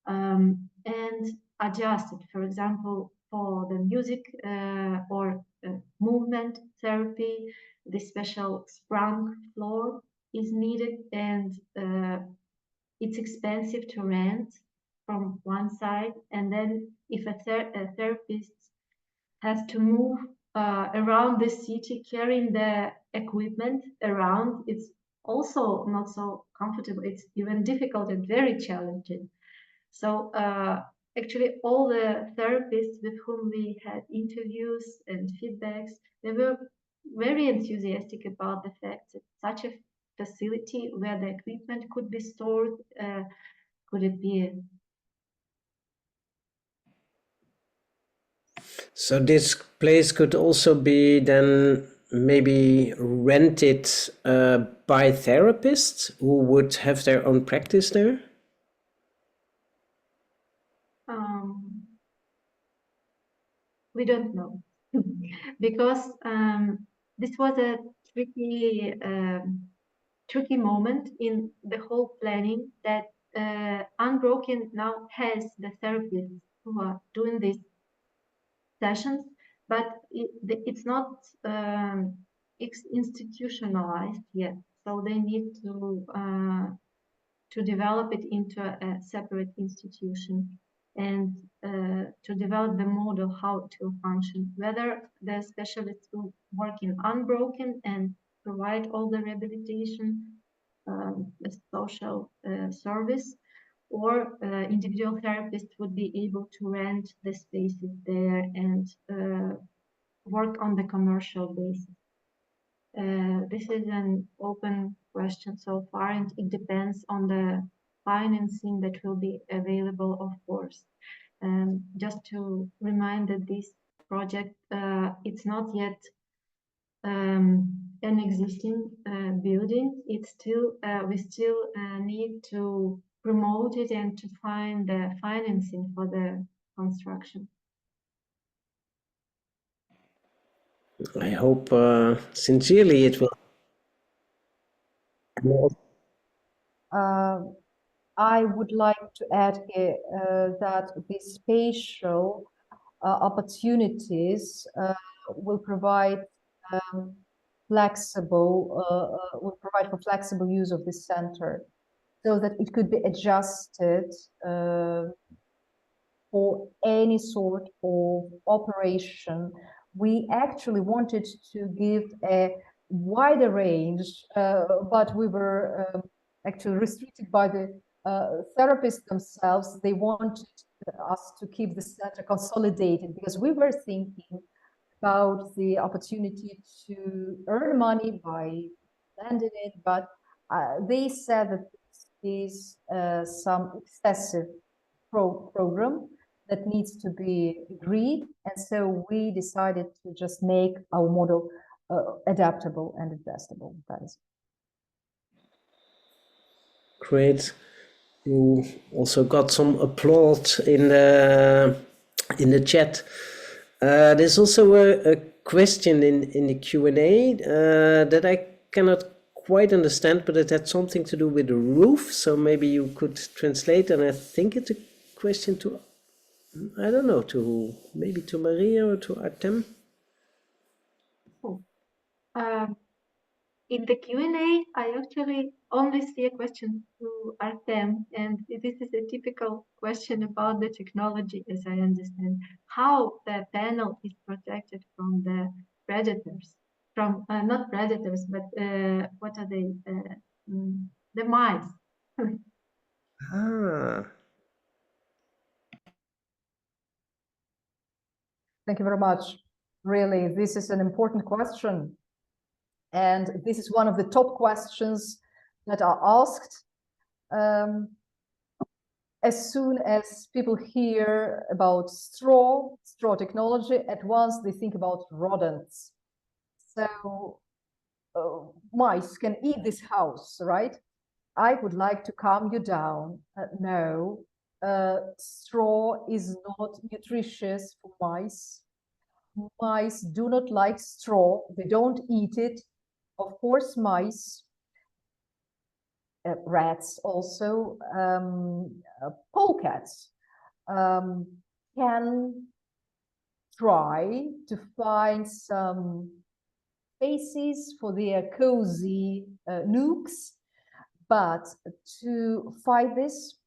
and adjusted. For example, for the music or movement therapy, the special sprung floor is needed, and it's expensive to rent from one side, and then if a therapist has to move around the city carrying the equipment around, it's also not so comfortable. It's even difficult and very challenging. So actually all the therapists with whom we had interviews and feedbacks, they were very enthusiastic about the fact that such a facility where the equipment could be stored, could it be. So this place could also be then maybe rented by therapists who would have their own practice there? We don't know because this was a tricky moment in the whole planning, that Unbroken now has the therapists who are doing these sessions, but it's not institutionalized yet. So they need to develop it into a separate institution, and to develop the model how it will function, whether the specialists will work in Unbroken and provide all the rehabilitation, social service, or individual therapists would be able to rent the spaces there and work on the commercial basis. This is an open question so far, and it depends on the financing that will be available, of course. Just to remind that this project, it's not yet an existing building. It's still, we still need to promote it and to find the financing for the construction. I hope sincerely it will. I would like to add here that the spatial opportunities will provide will provide for flexible use of this center, so that it could be adjusted for any sort of operation. We actually wanted to give a wider range, but we were actually restricted by the therapists themselves. They wanted us to keep the center consolidated, because we were thinking about the opportunity to earn money by lending it, but they said that this is some excessive program that needs to be agreed, and so we decided to just make our model adaptable and investable. That is Great. You also got some applause in the chat. There's also a question in the Q&A that I cannot quite understand, but it had something to do with the roof. So maybe you could translate, and I think it's a question to, I don't know, to who? Maybe to Mariia or to Artem? In the Q&A, I actually only see a question to Artem, and this is a typical question about the technology, as I understand. How the panel is protected from the predators, from not predators, but what are they? The mice. Thank you very much. Really, this is an important question. And this is one of the top questions that are asked. As soon as people hear about straw technology, at once they think about rodents. So mice can eat this house, right? I would like to calm you down. No, straw is not nutritious for mice. Mice do not like straw. They don't eat it. Of course, mice, rats also, polecats can try to find some spaces, for their cozy nooks. But to fight this,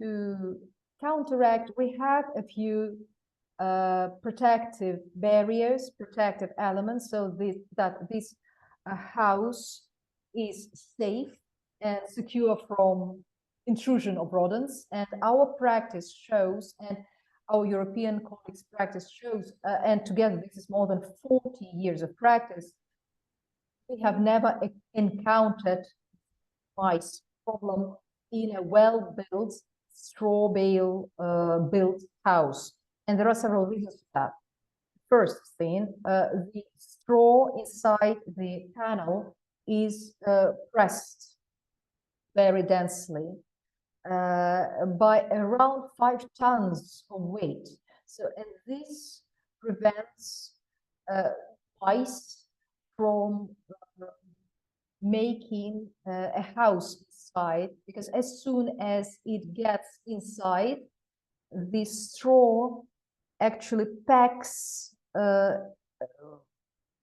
to counteract, we have a few protective barriers, protective elements, so that this house is safe and secure from intrusion of rodents. And our practice shows, and our European colleagues' practice shows, and together this is more than 40 years of practice, we have never encountered mice problem in a well-built, straw bale built house. And there are several reasons for that. First thing, the straw inside the panel is pressed very densely by around 5 tons of weight. So, and this prevents mice from making a house inside, because as soon as it gets inside, the straw actually packs,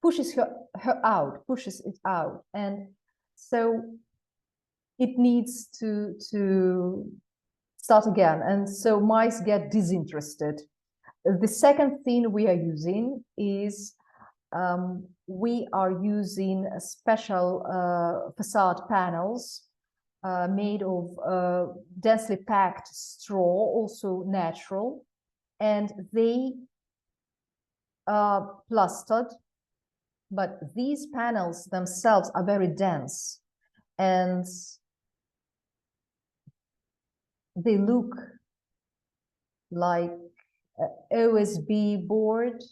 pushes it out, and so it needs to start again, and so mice get disinterested. The second thing we are using is we are using special facade panels made of densely packed straw, also natural, and they are plastered, but these panels themselves are very dense, and they look like OSB board,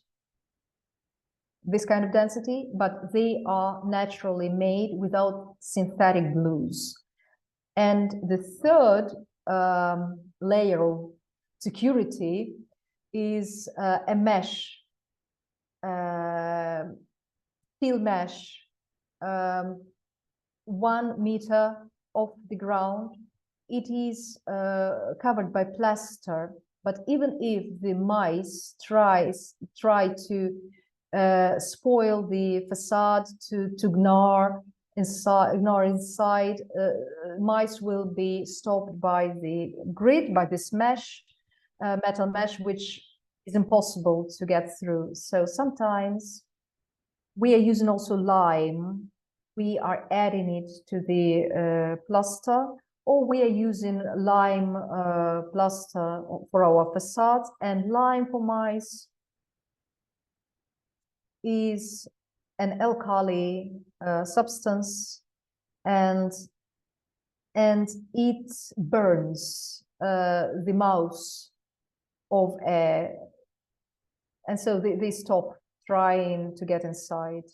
this kind of density, but they are naturally made without synthetic glues. And the third layer of security is a mesh, steel mesh, 1 meter off the ground. It is covered by plaster, but even if the mice try to spoil the facade, to gnaw inside, mice will be stopped by the grid, by this mesh, metal mesh, which is impossible to get through. So sometimes we are using also lime. We are adding it to the plaster, or we are using lime plaster for our facades. And lime for mice is an alkali substance, and it burns the mouse of air, and so they stop trying to get inside.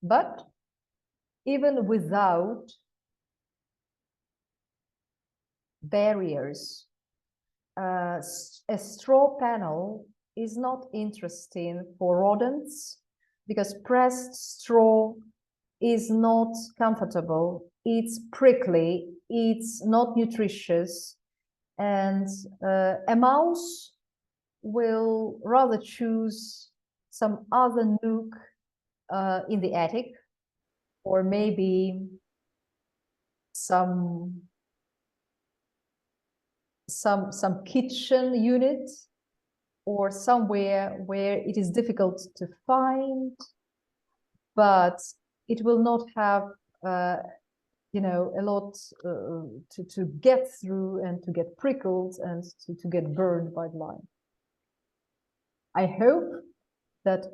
But even without barriers, a straw panel is not interesting for rodents, because pressed straw is not comfortable, it's prickly, it's not nutritious, and a mouse will rather choose some other nook in the attic, or maybe some kitchen unit, or somewhere where it is difficult to find, but it will not have you know, a lot to get through, and to get prickled, and to get burned by the lime. I hope that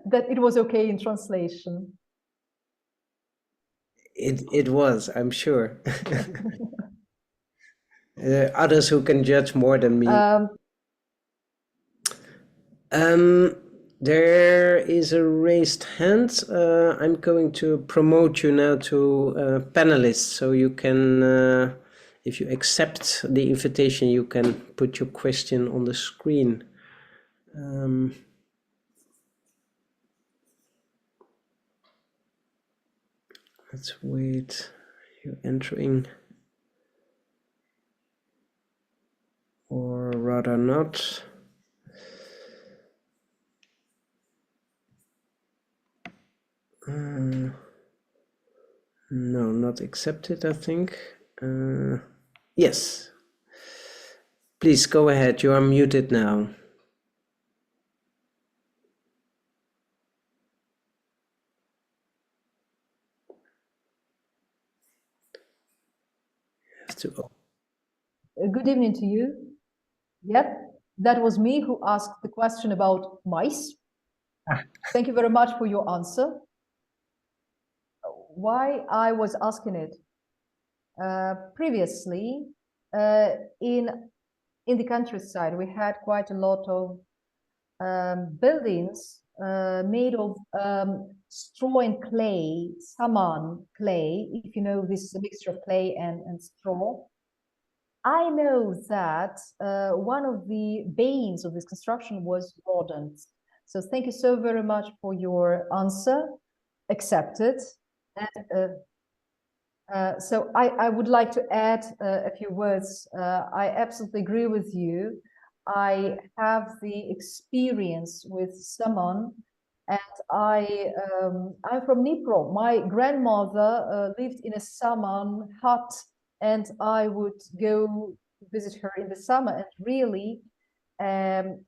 that it was okay in translation. It was, I'm sure. Others who can judge more than me. There is a raised hand. I'm going to promote you now to panelists, so you can, if you accept the invitation, you can put your question on the screen. Let's wait. You're entering, or rather rather not. No, not accepted, I think. Yes. Please go ahead. You are muted now. Good evening to you. Yep, that was me who asked the question about mice. Thank you very much for your answer. Why I was asking it? Previously, in the countryside, we had quite a lot of buildings made of straw and clay, saman clay, if you know this mixture of clay and straw. I know that one of the banes of this construction was rodents. So thank you so very much for your answer. Accepted. And, so I would like to add a few words. I absolutely agree with you. I have the experience with saman, and I'm from Dnipro. My grandmother lived in a saman hut, and I would go visit her in the summer, and really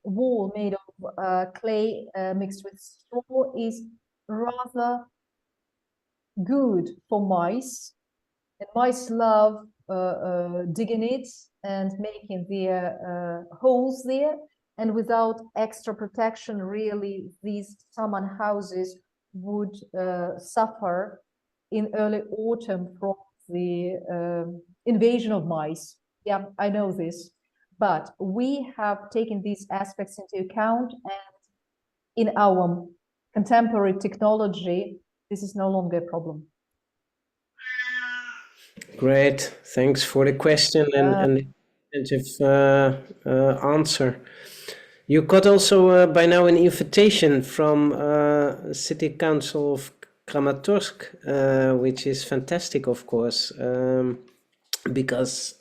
wall made of clay mixed with straw is rather good for mice, and mice love digging it and making their holes there, and without extra protection, really these saman houses would suffer in early autumn from the invasion of mice. Yeah, I know this, but we have taken these aspects into account, and in our contemporary technology, this is no longer a problem. Great, thanks for the question and the answer. You got also by now an invitation from City Council of Kramatorsk, which is fantastic, of course, because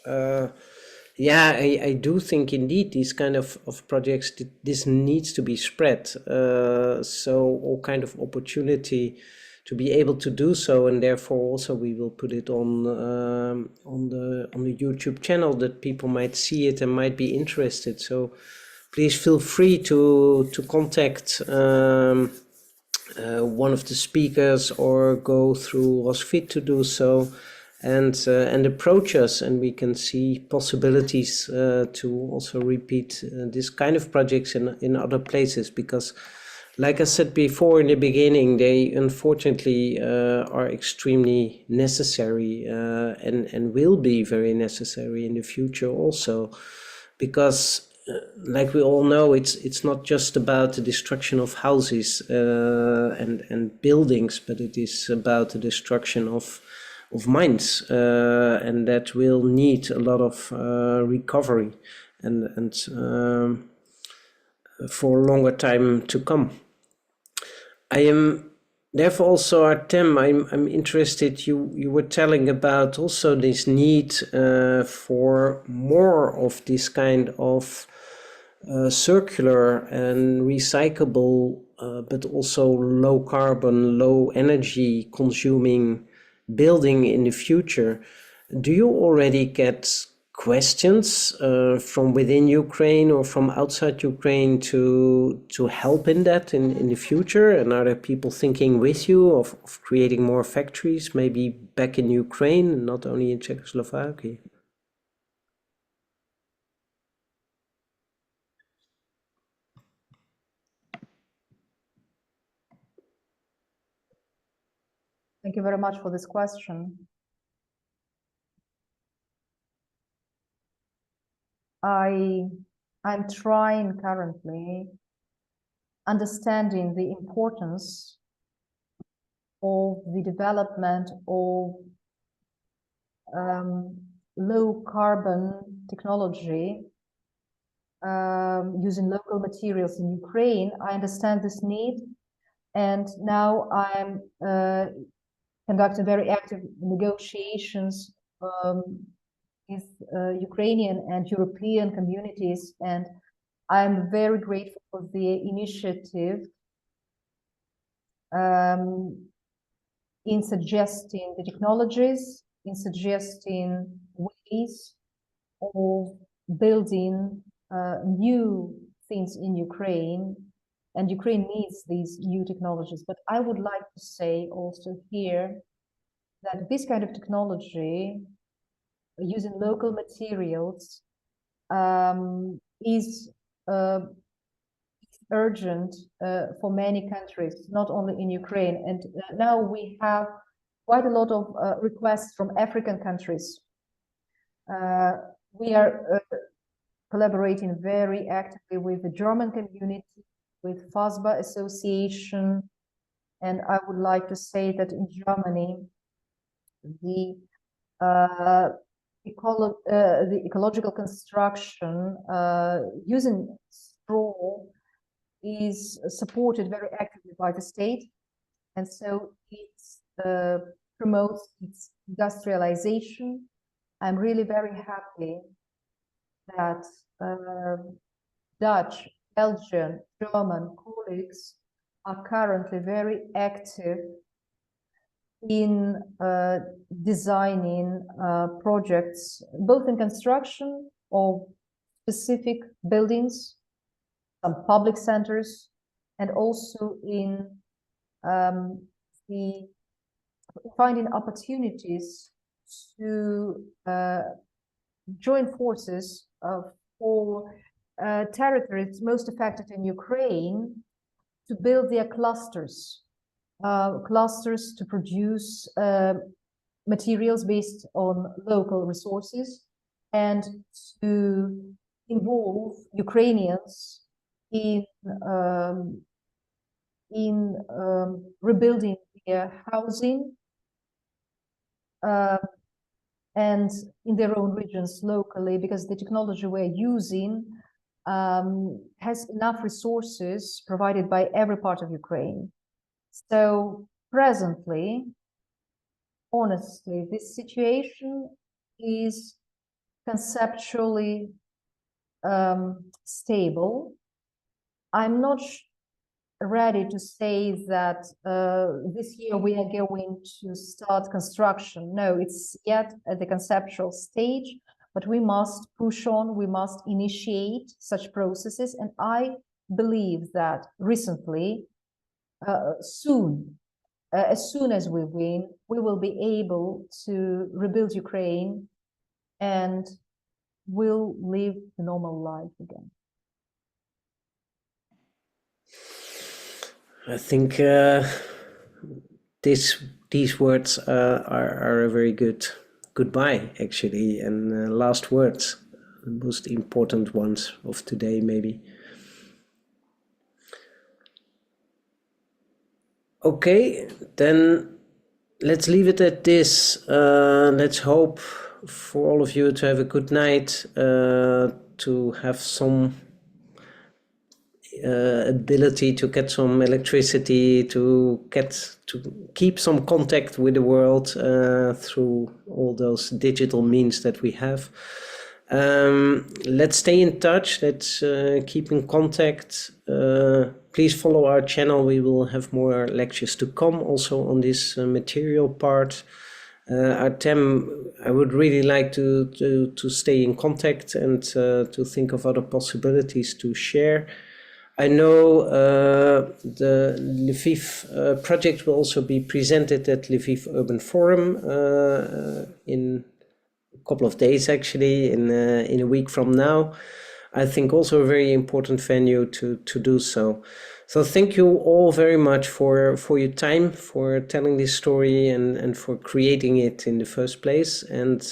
yeah, I do think indeed these kind of projects, this needs to be spread. So all kind of opportunity to be able to do so, and therefore also we will put it on the YouTube channel that people might see it and might be interested. So please feel free to contact one of the speakers or go through Rosfit to do so, and approach us, and we can see possibilities to also repeat this kind of projects in other places, because like I said before in the beginning, they unfortunately are extremely necessary and will be very necessary in the future also, because like we all know, it's not just about the destruction of houses and buildings, but it is about the destruction of minds, and that will need a lot of recovery and for a longer time to come. I am therefore also, Artem, I'm interested, you were telling about also this need for more of this kind of circular and recyclable, but also low carbon, low energy consuming building in the future. Do you already get questions from within Ukraine or from outside Ukraine to help in that in the future? And are there people thinking with you of creating more factories, maybe back in Ukraine, not only in Czechoslovakia? Thank you very much for this question. I'm trying currently understanding the importance of the development of low carbon technology using local materials in Ukraine. I understand this need, and now I'm conducting very active negotiations with Ukrainian and European communities, and I'm very grateful for the initiative in suggesting the technologies, in suggesting ways of building new things in Ukraine, and Ukraine needs these new technologies. But I would like to say also here that this kind of technology, using local materials, is urgent for many countries, not only in Ukraine. And now we have quite a lot of requests from African countries. We are collaborating very actively with the German community, with FASBA Association, and I would like to say that in Germany, the ecological construction using straw is supported very actively by the state, and so it promotes its industrialization. I'm really very happy that Dutch, Belgian, German colleagues are currently very active in designing projects, both in construction of specific buildings, some public centers, and also in the finding opportunities to join forces for territories most affected in Ukraine to build their clusters, clusters to produce materials based on local resources, and to involve Ukrainians in rebuilding their housing and in their own regions locally, because the technology we're using has enough resources provided by every part of Ukraine. So presently, honestly, this situation is conceptually stable. I'm not ready to say that this year we are going to start construction. No, it's yet at the conceptual stage, but we must push on, we must initiate such processes. And I believe that recently, soon, as soon as we win, we will be able to rebuild Ukraine and will live a normal life again. I think these words are a very good goodbye, actually, and last words, the most important ones of today, maybe. Okay, then let's leave it at this. Let's hope for all of you to have a good night, to have some ability to get some electricity, to keep some contact with the world through all those digital means that we have. Let's stay in touch. Let's keep in contact. Please follow our channel. We will have more lectures to come also on this material part. Artem, I would really like to stay in contact and to think of other possibilities to share. I know the Lviv project will also be presented at Lviv Urban Forum in a couple of days, actually, in a week from now. I think also a very important venue to do so. So thank you all very much for your time, for telling this story and for creating it in the first place. And